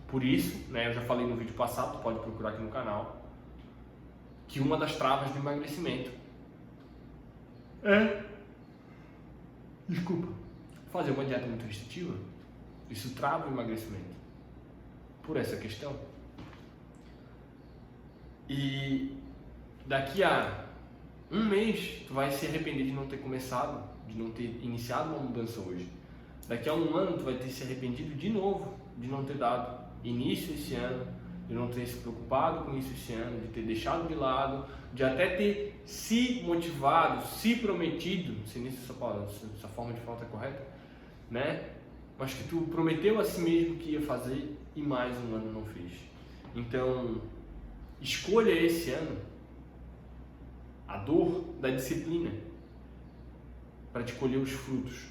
Por isso, né, eu já falei no vídeo passado, tu pode procurar aqui no canal, que uma das travas do emagrecimento é, fazer uma dieta muito restritiva. Isso trava o emagrecimento, por essa questão. E daqui a um mês, tu vai se arrepender de não ter começado, de não ter iniciado uma mudança hoje. Daqui a um ano, tu vai ter se arrependido de novo de não ter dado início esse ano, de não ter se preocupado com isso esse ano, de ter deixado de lado, de até ter se motivado, se prometido, não sei nem se essa forma de falar é correta, né? Mas que tu prometeu a si mesmo que ia fazer e mais um ano não fez. Então, escolha esse ano a dor da disciplina para te colher os frutos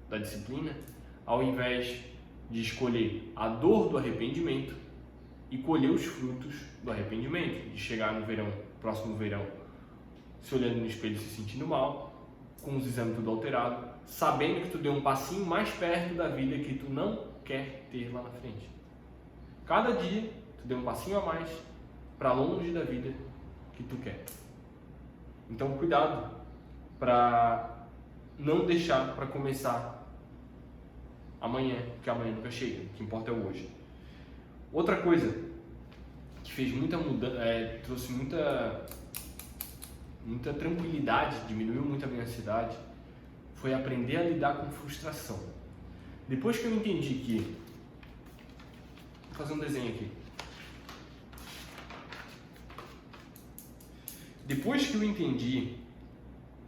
da disciplina, ao invés de escolher a dor do arrependimento e colher os frutos do arrependimento, de chegar no verão, próximo verão, se olhando no espelho e se sentindo mal, com os exames tudo alterado, sabendo que tu deu um passinho mais perto da vida que tu não quer ter lá na frente. Cada dia tu deu um passinho a mais para longe da vida que tu quer. Então cuidado para não deixar para começar amanhã, porque amanhã nunca chega, o que importa é o hoje. Outra coisa que fez muita mudança, trouxe muita tranquilidade, diminuiu muito a minha ansiedade, foi aprender a lidar com frustração. Depois que eu entendi que, vou fazer um desenho aqui. Depois que eu entendi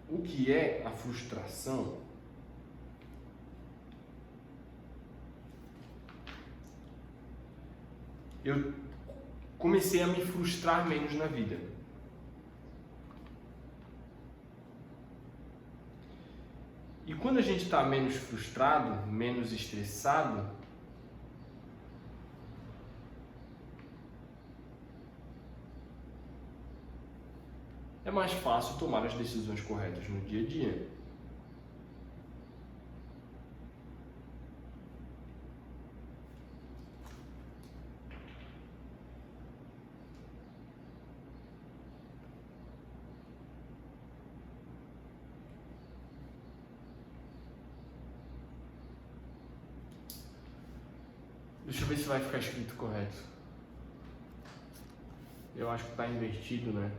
o que é a frustração, eu comecei a me frustrar menos na vida. E quando a gente está menos frustrado, menos estressado, é mais fácil tomar as decisões corretas no dia a dia. Deixa eu ver se vai ficar escrito correto. Eu acho que está invertido, né?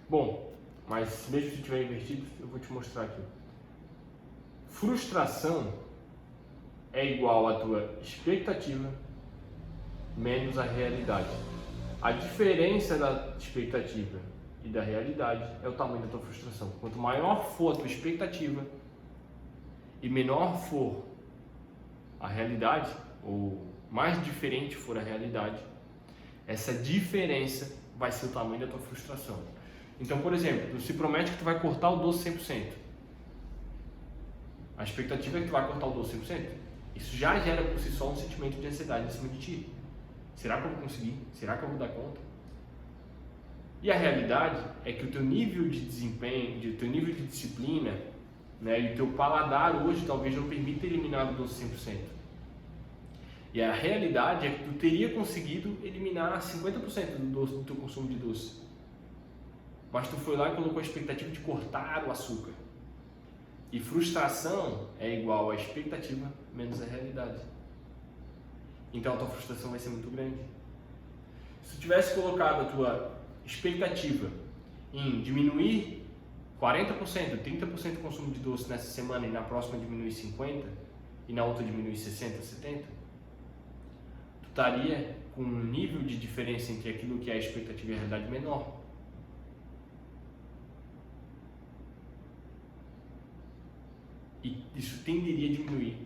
Bom, mas mesmo se estiver invertido, eu vou te mostrar aqui. Frustração é igual à tua expectativa menos a realidade. A diferença da expectativa e da realidade é o tamanho da tua frustração. Quanto maior for a tua expectativa e menor for a realidade, ou mais diferente for a realidade, essa diferença vai ser o tamanho da tua frustração. Então, por exemplo, tu se promete que tu vai cortar o doce 100%. A expectativa é que tu vai cortar o doce 100%. Isso já gera por si só um sentimento de ansiedade em cima de ti. Será que eu vou conseguir? Será que eu vou dar conta? E a realidade é que o teu nível de desempenho, o teu nível de disciplina, né, e o teu paladar hoje talvez não permita eliminar o doce 100%. E a realidade é que tu teria conseguido eliminar 50% do teu consumo de doce. Mas tu foi lá e colocou a expectativa de cortar o açúcar. E frustração é igual a expectativa menos a realidade. Então a tua frustração vai ser muito grande. Se tu tivesse colocado a tua expectativa em diminuir 40%, 30% do consumo de doce nessa semana e na próxima diminuir 50% e na outra diminuir 60%, 70%, tu estaria com um nível de diferença entre aquilo que é a expectativa e a realidade menor. E isso tenderia a diminuir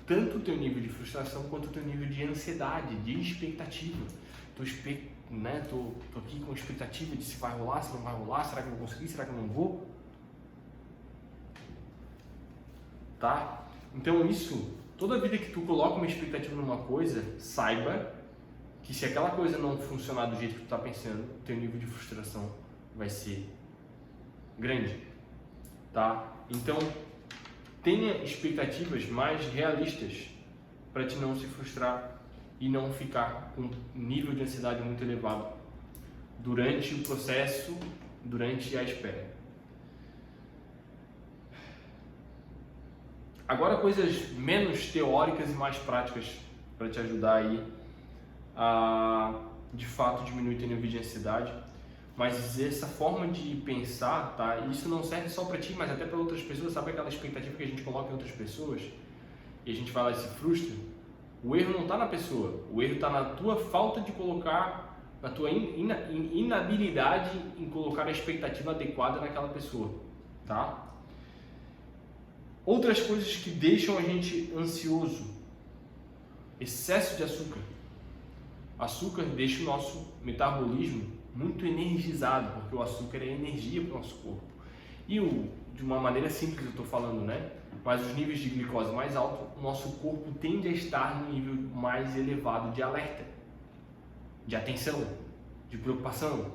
tanto o teu nível de frustração quanto o teu nível de ansiedade, de expectativa. Tô aqui com expectativa de se vai rolar, se não vai rolar, será que eu vou conseguir, será que eu não vou? Tá? Então toda vida que tu coloca uma expectativa numa coisa, saiba que se aquela coisa não funcionar do jeito que tu tá pensando, teu nível de frustração vai ser grande, tá? Então, tenha expectativas mais realistas para te não se frustrar e não ficar com um nível de ansiedade muito elevado durante o processo, durante a espera. Agora, coisas menos teóricas e mais práticas para te ajudar aí a, de fato, diminuir teu nível de ansiedade. Mas essa forma de pensar, tá? Isso não serve só para ti, mas até para outras pessoas. Sabe aquela expectativa que a gente coloca em outras pessoas e a gente vai lá e se frustra? O erro não está na pessoa, o erro está na tua falta de colocar, na tua inabilidade em colocar a expectativa adequada naquela pessoa, tá? Outras coisas que deixam a gente ansioso: excesso de açúcar. Açúcar deixa o nosso metabolismo muito energizado, porque o açúcar é energia para o nosso corpo. E de uma maneira simples eu estou falando, né? Mas os níveis de glicose mais altos, o nosso corpo tende a estar no nível mais elevado de alerta, de atenção, de preocupação.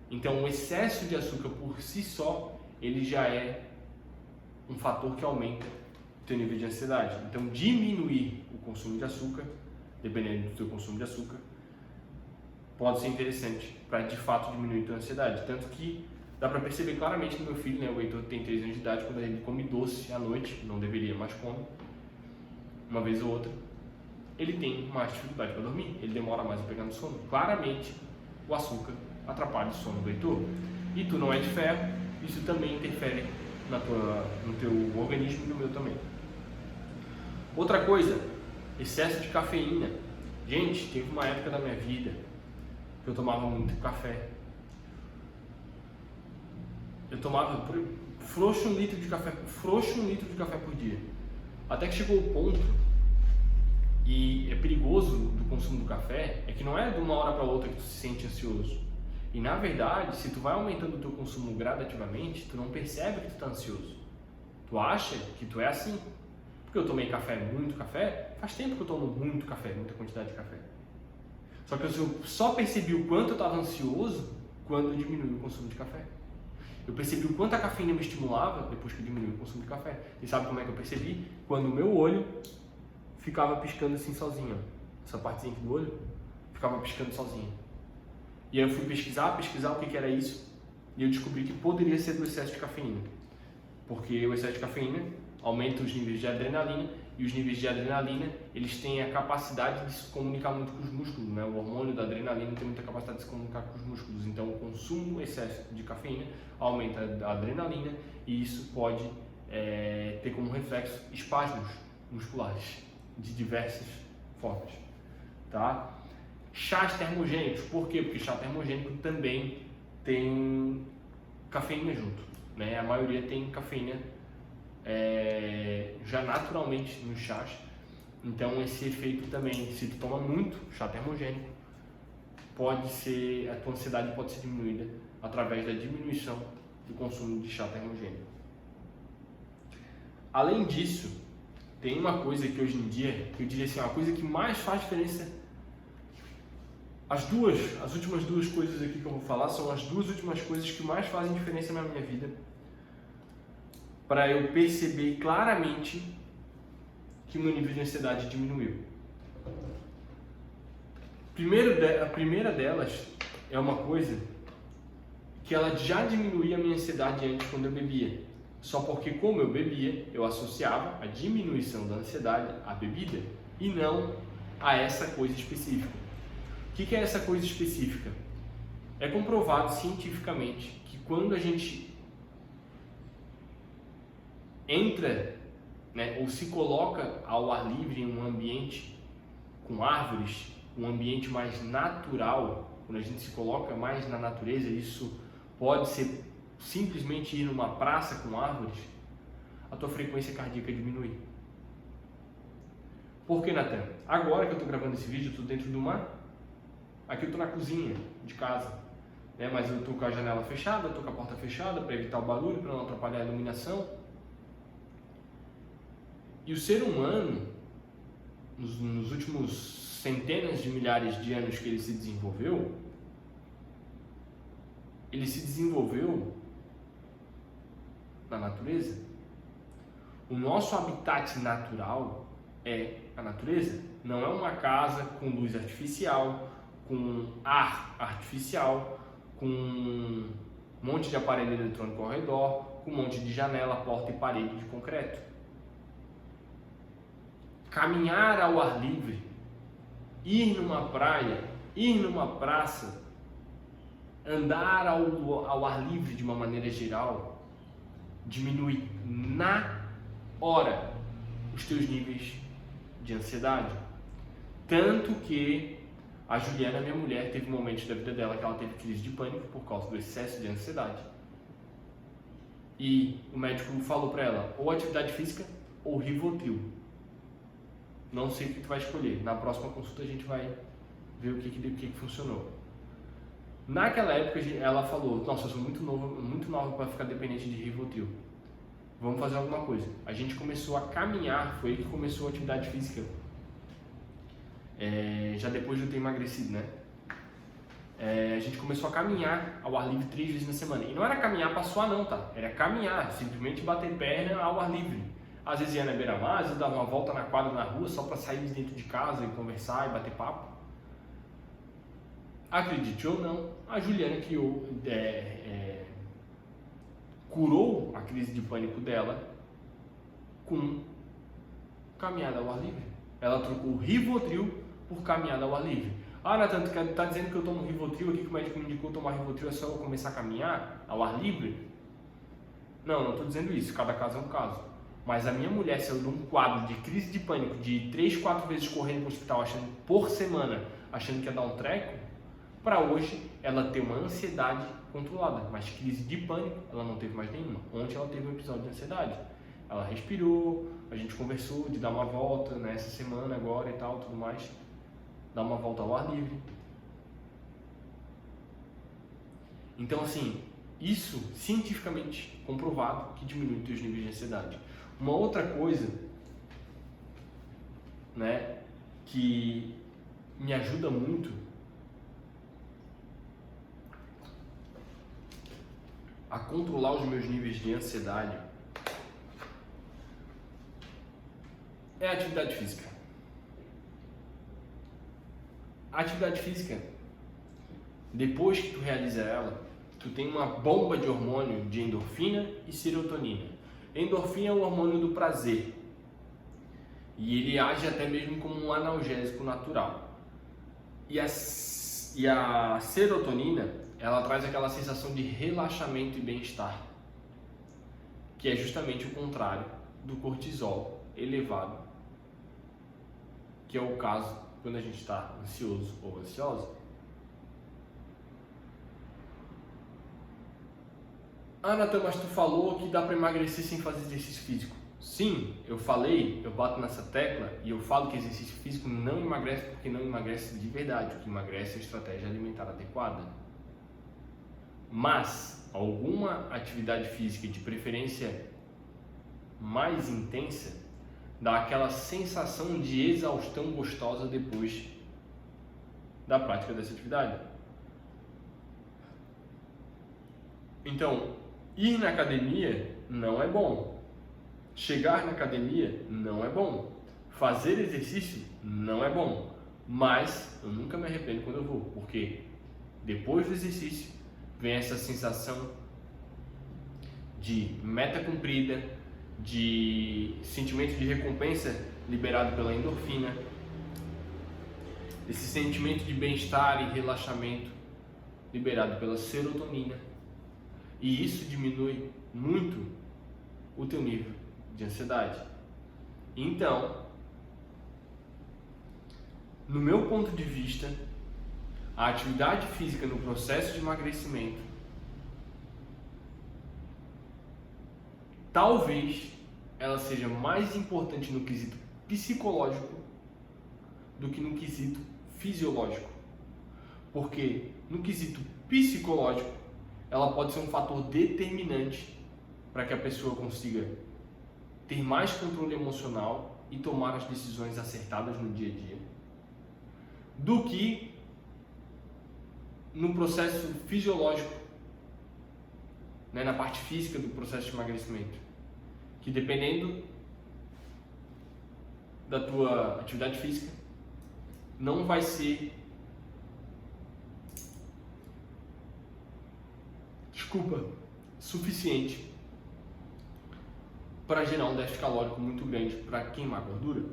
Então o excesso de açúcar por si só, ele já é um fator que aumenta o teu nível de ansiedade. Então diminuir o consumo de açúcar, dependendo do teu consumo de açúcar, pode ser interessante para de fato diminuir a tua ansiedade. Tanto que dá para perceber claramente no meu filho, né, o Heitor tem 3 anos de idade, quando ele come doce à noite, não deveria, mas come, uma vez ou outra, ele tem mais dificuldade para dormir, ele demora mais a pegar no sono. Claramente o açúcar atrapalha o sono do Heitor. E tu não é de ferro, isso também interfere no teu organismo e no meu também. Outra coisa, excesso de cafeína. Gente, teve uma época da minha vida que eu tomava muito café. Eu tomava frouxo um litro de café por dia. Até que chegou o ponto, e é perigoso do consumo do café, é que não é de uma hora para outra que tu se sente ansioso. E na verdade, se tu vai aumentando o teu consumo gradativamente, tu não percebe que tu tá ansioso. Tu acha que tu é assim. Porque eu tomei muito café, faz tempo que eu tomo muito café, muita quantidade de café. Só que eu só percebi o quanto eu estava ansioso quando eu diminui o consumo de café. Eu percebi o quanto a cafeína me estimulava depois que eu diminui o consumo de café. E sabe como é que eu percebi? Quando o meu olho ficava piscando assim sozinho. Essa partezinha aqui do olho ficava piscando sozinho. E aí eu fui pesquisar o que era isso. E eu descobri que poderia ser do excesso de cafeína. Porque o excesso de cafeína aumenta os níveis de adrenalina, e os níveis de adrenalina, eles têm a capacidade de se comunicar muito com os músculos, né? O hormônio da adrenalina tem muita capacidade de se comunicar com os músculos, então o consumo excesso de cafeína aumenta a adrenalina, e isso pode ter como reflexo espasmos musculares de diversas formas, tá? Chás termogênicos, por quê? Porque chá termogênico também tem cafeína junto, né? A maioria tem cafeína já naturalmente nos chás. Então esse efeito também, se tu toma muito chá termogênico, a tua ansiedade pode ser diminuída através da diminuição do consumo de chá termogênico. Além disso, tem uma coisa que hoje em dia, que eu diria assim, uma coisa que mais faz diferença. As últimas duas coisas aqui que eu vou falar são as duas últimas coisas que mais fazem diferença na minha vida, para eu perceber claramente que o meu nível de ansiedade diminuiu. A primeira delas é uma coisa que ela já diminuía a minha ansiedade antes quando eu bebia. Só porque, como eu bebia, eu associava a diminuição da ansiedade à bebida e não a essa coisa específica. O que é essa coisa específica? É comprovado cientificamente que quando a gente entra, né, ou se coloca ao ar livre em um ambiente com árvores, um ambiente mais natural, quando a gente se coloca mais na natureza, isso pode ser simplesmente ir numa praça com árvores, a tua frequência cardíaca diminui. Por que, Natan? Agora que eu estou gravando esse vídeo, eu estou dentro de uma... Aqui eu estou na cozinha de casa, né? Mas eu estou com a janela fechada, estou com a porta fechada para evitar o barulho, para não atrapalhar a iluminação. E o ser humano, nos últimos centenas de milhares de anos que ele se desenvolveu na natureza. O nosso habitat natural é a natureza. Não é uma casa com luz artificial, com ar artificial, com um monte de aparelho eletrônico ao redor, com um monte de janela, porta e parede de concreto. Caminhar ao ar livre, ir numa praia, ir numa praça, andar ao ar livre de uma maneira geral, diminui na hora os teus níveis de ansiedade. Tanto que a Juliana, minha mulher, teve momentos da vida dela que ela teve crise de pânico por causa do excesso de ansiedade. E o médico falou para ela, ou atividade física ou Rivotril. Não sei o que tu vai escolher. Na próxima consulta a gente vai ver o que funcionou. Naquela época ela falou, nossa, eu sou muito nova para ficar dependente de Rivotril. Vamos fazer alguma coisa. A gente começou a caminhar, foi aí que começou a atividade física. Já depois de eu ter emagrecido, né? A gente começou a caminhar ao ar livre 3 vezes na semana. E não era caminhar para suar não, tá? Era caminhar, simplesmente bater perna ao ar livre. Às vezes ia na beira-mar, às vezes dava uma volta na quadra, na rua, só para sair de dentro de casa e conversar e bater papo. Acredite ou não, a Juliana curou a crise de pânico dela com caminhada ao ar livre. Ela trocou o Rivotril por caminhada ao ar livre. Ah, Natan, tu tá dizendo que eu tomo Rivotril aqui, que o médico me indicou tomar Rivotril, é só eu começar a caminhar ao ar livre? Não, não estou dizendo isso, cada caso é um caso. Mas a minha mulher saiu de um quadro de crise de pânico, de 3, 4 vezes correndo para o hospital por semana, achando que ia dar um treco, para hoje ela ter uma ansiedade controlada, mas crise de pânico ela não teve mais nenhuma. Ontem ela teve um episódio de ansiedade. Ela respirou, a gente conversou de dar uma volta nessa semana agora e tal, tudo mais. Dar uma volta ao ar livre. Então assim, isso cientificamente comprovado que diminui os teus níveis de ansiedade. Uma outra coisa, né, que me ajuda muito a controlar os meus níveis de ansiedade é a atividade física. A atividade física, depois que tu realiza ela, tu tem uma bomba de hormônio de endorfina e serotonina. Endorfina é o hormônio do prazer e ele age até mesmo como um analgésico natural. E a serotonina, ela traz aquela sensação de relaxamento e bem-estar, que é justamente o contrário do cortisol elevado, que é o caso quando a gente está ansioso ou ansiosa. Ah, Natan, mas tu falou que dá para emagrecer sem fazer exercício físico. Sim, eu falei, eu bato nessa tecla e eu falo que exercício físico não emagrece porque não emagrece de verdade. O que emagrece é a estratégia alimentar adequada. Mas alguma atividade física, de preferência mais intensa, dá aquela sensação de exaustão gostosa depois da prática dessa atividade. Então, ir na academia não é bom. Chegar na academia não é bom. Fazer exercício não é bom. Mas eu nunca me arrependo quando eu vou, porque depois do exercício vem essa sensação de meta cumprida, de sentimento de recompensa liberado pela endorfina, esse sentimento de bem-estar e relaxamento liberado pela serotonina. E isso diminui muito o teu nível de ansiedade. Então, no meu ponto de vista, a atividade física no processo de emagrecimento talvez ela seja mais importante no quesito psicológico do que no quesito fisiológico. Porque no quesito psicológico, ela pode ser um fator determinante para que a pessoa consiga ter mais controle emocional e tomar as decisões acertadas no dia a dia, do que no processo fisiológico, né, na parte física do processo de emagrecimento, que dependendo da tua atividade física, não vai ser suficiente para gerar um déficit calórico muito grande para queimar gordura.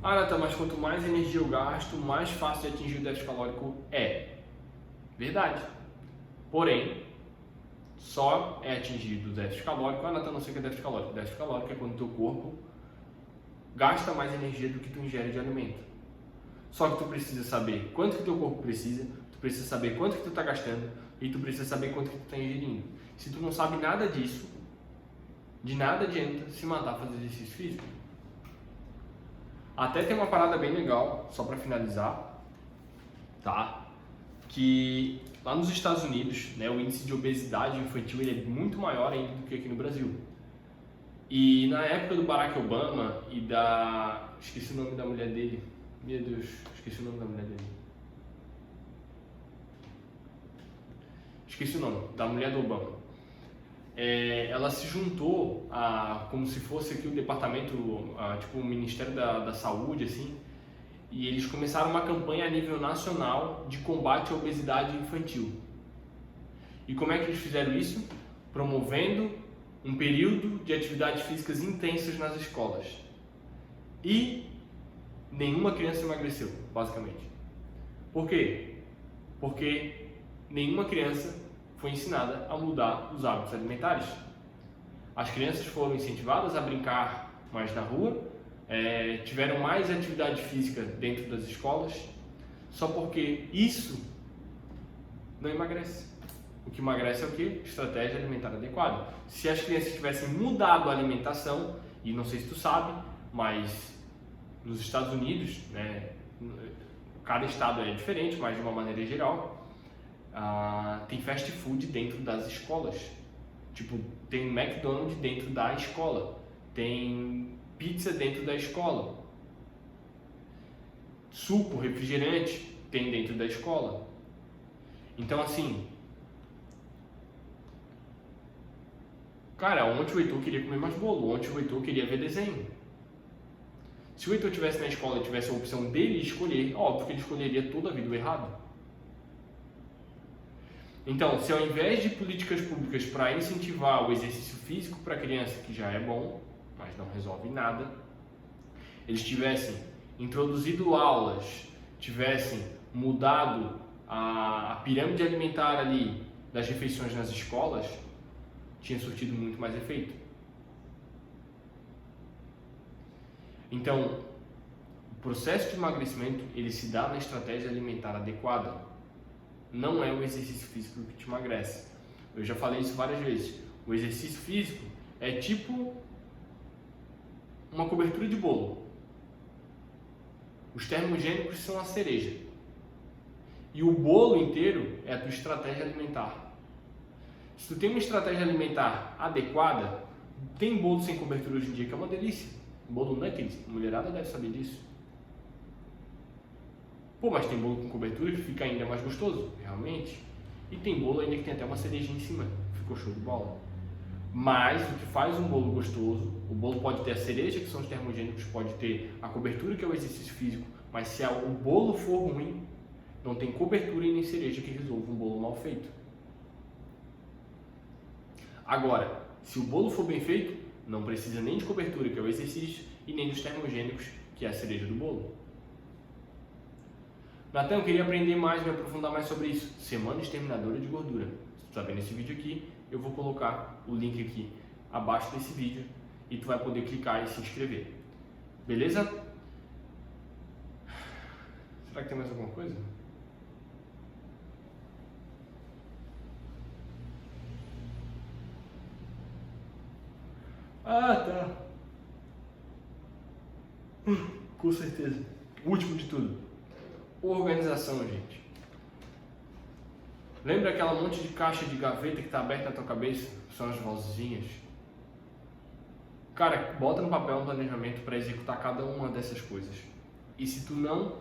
Ah, Natan, mas quanto mais energia eu gasto, mais fácil de atingir o déficit calórico é. Verdade. Porém, só é atingido o déficit calórico. Ah, Natan, não sei o que é déficit calórico. O déficit calórico é quando o teu corpo gasta mais energia do que tu ingere de alimento. Só que tu precisa saber quanto que teu corpo precisa, tu precisa saber quanto que tu está gastando e tu precisa saber quanto que tu está ingerindo. Se tu não sabe nada disso, de nada adianta se matar fazer exercício físico. Até tem uma parada bem legal, só para finalizar, tá? Que lá nos Estados Unidos, né, o índice de obesidade infantil ele é muito maior ainda do que aqui no Brasil. E na época do Barack Obama e da... esqueci o nome da mulher dele. Meu Deus, esqueci o nome da mulher dele. Esqueci o nome, da mulher do Obama. Ela se juntou a, como se fosse aqui o departamento, tipo o Ministério da Saúde, assim, e eles começaram uma campanha a nível nacional de combate à obesidade infantil. E como é que eles fizeram isso? Promovendo um período de atividades físicas intensas nas escolas. E nenhuma criança emagreceu, basicamente. Por quê? Porque nenhuma criança foi ensinada a mudar os hábitos alimentares. As crianças foram incentivadas a brincar mais na rua, tiveram mais atividade física dentro das escolas, só porque isso não emagrece. O que emagrece é o quê? Estratégia alimentar adequada. Se as crianças tivessem mudado a alimentação, e não sei se tu sabe, mas nos Estados Unidos, né, cada estado é diferente, mas de uma maneira geral, tem fast food dentro das escolas. Tipo, tem McDonald's dentro da escola, tem pizza dentro da escola, suco, refrigerante tem dentro da escola. Então, assim, cara, ontem o Heitor queria comer mais bolo, ontem o Heitor queria ver desenho. Se o Heitor estivesse na escola e tivesse a opção dele escolher, óbvio que ele escolheria toda a vida o errado. Então, se ao invés de políticas públicas para incentivar o exercício físico para a criança, que já é bom, mas não resolve nada, eles tivessem introduzido aulas, tivessem mudado a pirâmide alimentar ali das refeições nas escolas, tinha surtido muito mais efeito. Então, o processo de emagrecimento, ele se dá na estratégia alimentar adequada. Não é o exercício físico que te emagrece. Eu já falei isso várias vezes. O exercício físico é tipo uma cobertura de bolo. Os termogênicos são a cereja. E o bolo inteiro é a tua estratégia alimentar. Se tu tem uma estratégia alimentar adequada, tem bolo sem cobertura hoje em dia que é uma delícia. Bolo Nuggets, a mulherada deve saber disso. Pô, mas tem bolo com cobertura que fica ainda mais gostoso, realmente. E tem bolo ainda que tem até uma cerejinha em cima, ficou show de bola. Mas o que faz um bolo gostoso, o bolo pode ter a cereja, que são os termogênicos, pode ter a cobertura, que é o exercício físico, mas se o bolo for ruim, não tem cobertura e nem cereja que resolva um bolo mal feito. Agora, se o bolo for bem feito, não precisa nem de cobertura, que é o exercício, e nem dos termogênicos, que é a cereja do bolo. Natan, eu queria aprender mais, me aprofundar mais sobre isso. Semana exterminadora de gordura. Se tu está vendo esse vídeo aqui, eu vou colocar o link aqui abaixo desse vídeo e tu vai poder clicar e se inscrever. Beleza? Será que tem mais alguma coisa? Ah, tá. Com certeza. Último de tudo, organização, gente. Lembra aquela monte de caixa de gaveta que está aberta na tua cabeça? São as vozinhas. Cara, bota no papel um planejamento para executar cada uma dessas coisas. E se tu não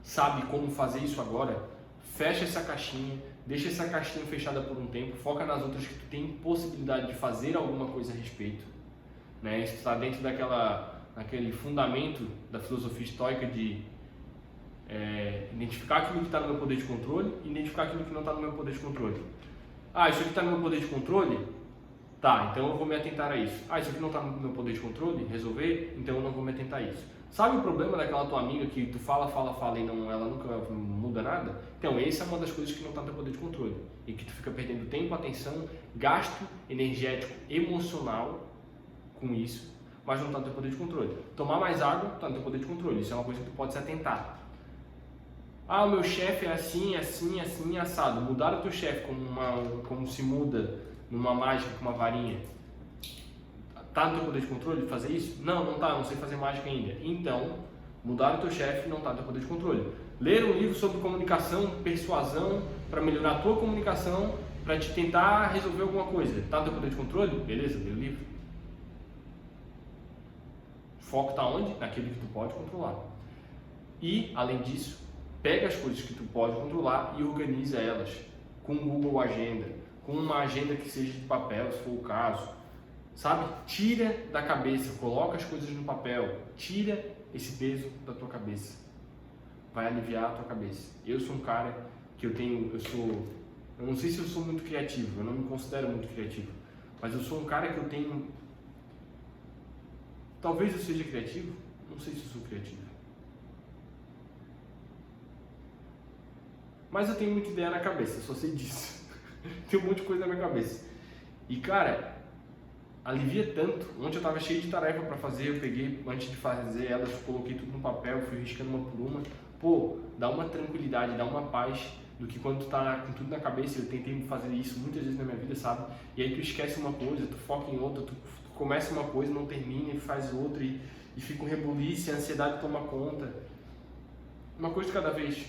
sabe como fazer isso agora, fecha essa caixinha, deixa essa caixinha fechada por um tempo, foca nas outras que tu tem possibilidade de fazer alguma coisa a respeito. Né? Isso está dentro daquele fundamento da filosofia estoica de identificar aquilo que está no meu poder de controle e identificar aquilo que não está no meu poder de controle. Ah, isso aqui está no meu poder de controle? Tá, então eu vou me atentar a isso. Ah, isso aqui não está no meu poder de controle? Resolver? Então eu não vou me atentar a isso. Sabe o problema daquela tua amiga que tu fala e ela nunca muda nada? Então essa é uma das coisas que não está no teu poder de controle. E que tu fica perdendo tempo, atenção, gasto energético, emocional com isso, mas não está no teu poder de controle. Tomar mais água está no teu poder de controle. Isso é uma coisa que tu pode se atentar. Ah, o meu chefe é assim, assim, assim, assado. Mudar o teu chefe como se muda numa mágica com uma varinha. Tá no teu poder de controle de fazer isso? Não, não tá, não sei fazer mágica ainda. Então, mudar o teu chefe não tá no teu poder de controle. Ler um livro sobre comunicação, persuasão, para melhorar a tua comunicação, para te tentar resolver alguma coisa. Tá no teu poder de controle? Beleza, lê o livro. O foco tá onde? Naquilo que tu pode controlar. E, além disso, pega as coisas que tu pode controlar e organiza elas com o Google Agenda, com uma agenda que seja de papel, se for o caso, sabe? Tira da cabeça, coloca as coisas no papel, tira esse peso da tua cabeça, vai aliviar a tua cabeça. Eu sou um cara que eu não sei se eu sou muito criativo, eu não me considero muito criativo, mas eu sou um cara que eu tenho, talvez eu seja criativo, não sei se eu sou criativo. Mas eu tenho muita ideia na cabeça, só sei disso. Tem um monte de coisa na minha cabeça. E cara, alivia tanto. Ontem eu tava cheio de tarefa para fazer, eu peguei, antes de fazer elas, coloquei tudo no papel, fui riscando uma por uma. Pô, dá uma tranquilidade, dá uma paz do que quando tu tá com tudo na cabeça. Eu tentei fazer isso muitas vezes na minha vida, sabe? E aí tu esquece uma coisa, tu foca em outra, tu começa uma coisa, não termina e faz outra e fica um rebuliço, a ansiedade toma conta. Uma coisa de cada vez.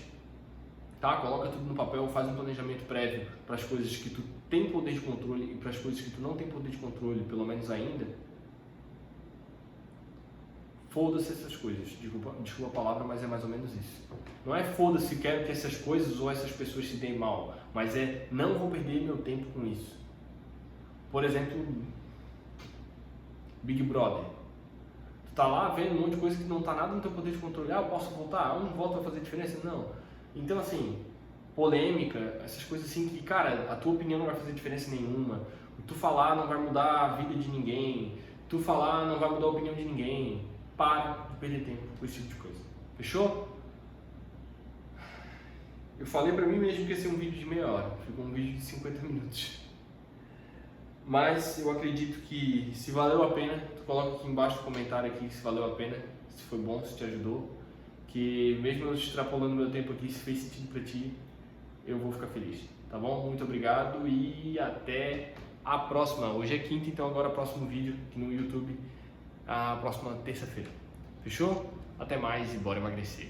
Tá? Coloca tudo no papel, faz um planejamento prévio para as coisas que tu tem poder de controle e para as coisas que tu não tem poder de controle, pelo menos ainda. Foda-se essas coisas, desculpa a palavra, mas é mais ou menos isso. Não é foda-se, quero que essas coisas ou essas pessoas se deem mal, mas é não vou perder meu tempo com isso. Por exemplo, Big Brother. Tu tá lá vendo um monte de coisa que não tá nada no teu poder de controle. Ah, eu posso voltar? Um voto vai fazer diferença? Não. Então, assim, polêmica, essas coisas assim que, cara, a tua opinião não vai fazer diferença nenhuma. Tu falar não vai mudar a vida de ninguém. Tu falar não vai mudar a opinião de ninguém. Para de perder tempo com esse tipo de coisa. Fechou? Eu falei pra mim mesmo que ia ser um vídeo de meia hora. Ficou um vídeo de 50 minutos. Mas eu acredito que se valeu a pena, tu coloca aqui embaixo no comentário aqui se valeu a pena, se foi bom, se te ajudou. Que mesmo eu extrapolando meu tempo aqui, se fez sentido pra ti, eu vou ficar feliz, tá bom? Muito obrigado e até a próxima. Hoje é quinta, então agora o próximo vídeo aqui no YouTube, a próxima terça-feira. Fechou? Até mais e bora emagrecer.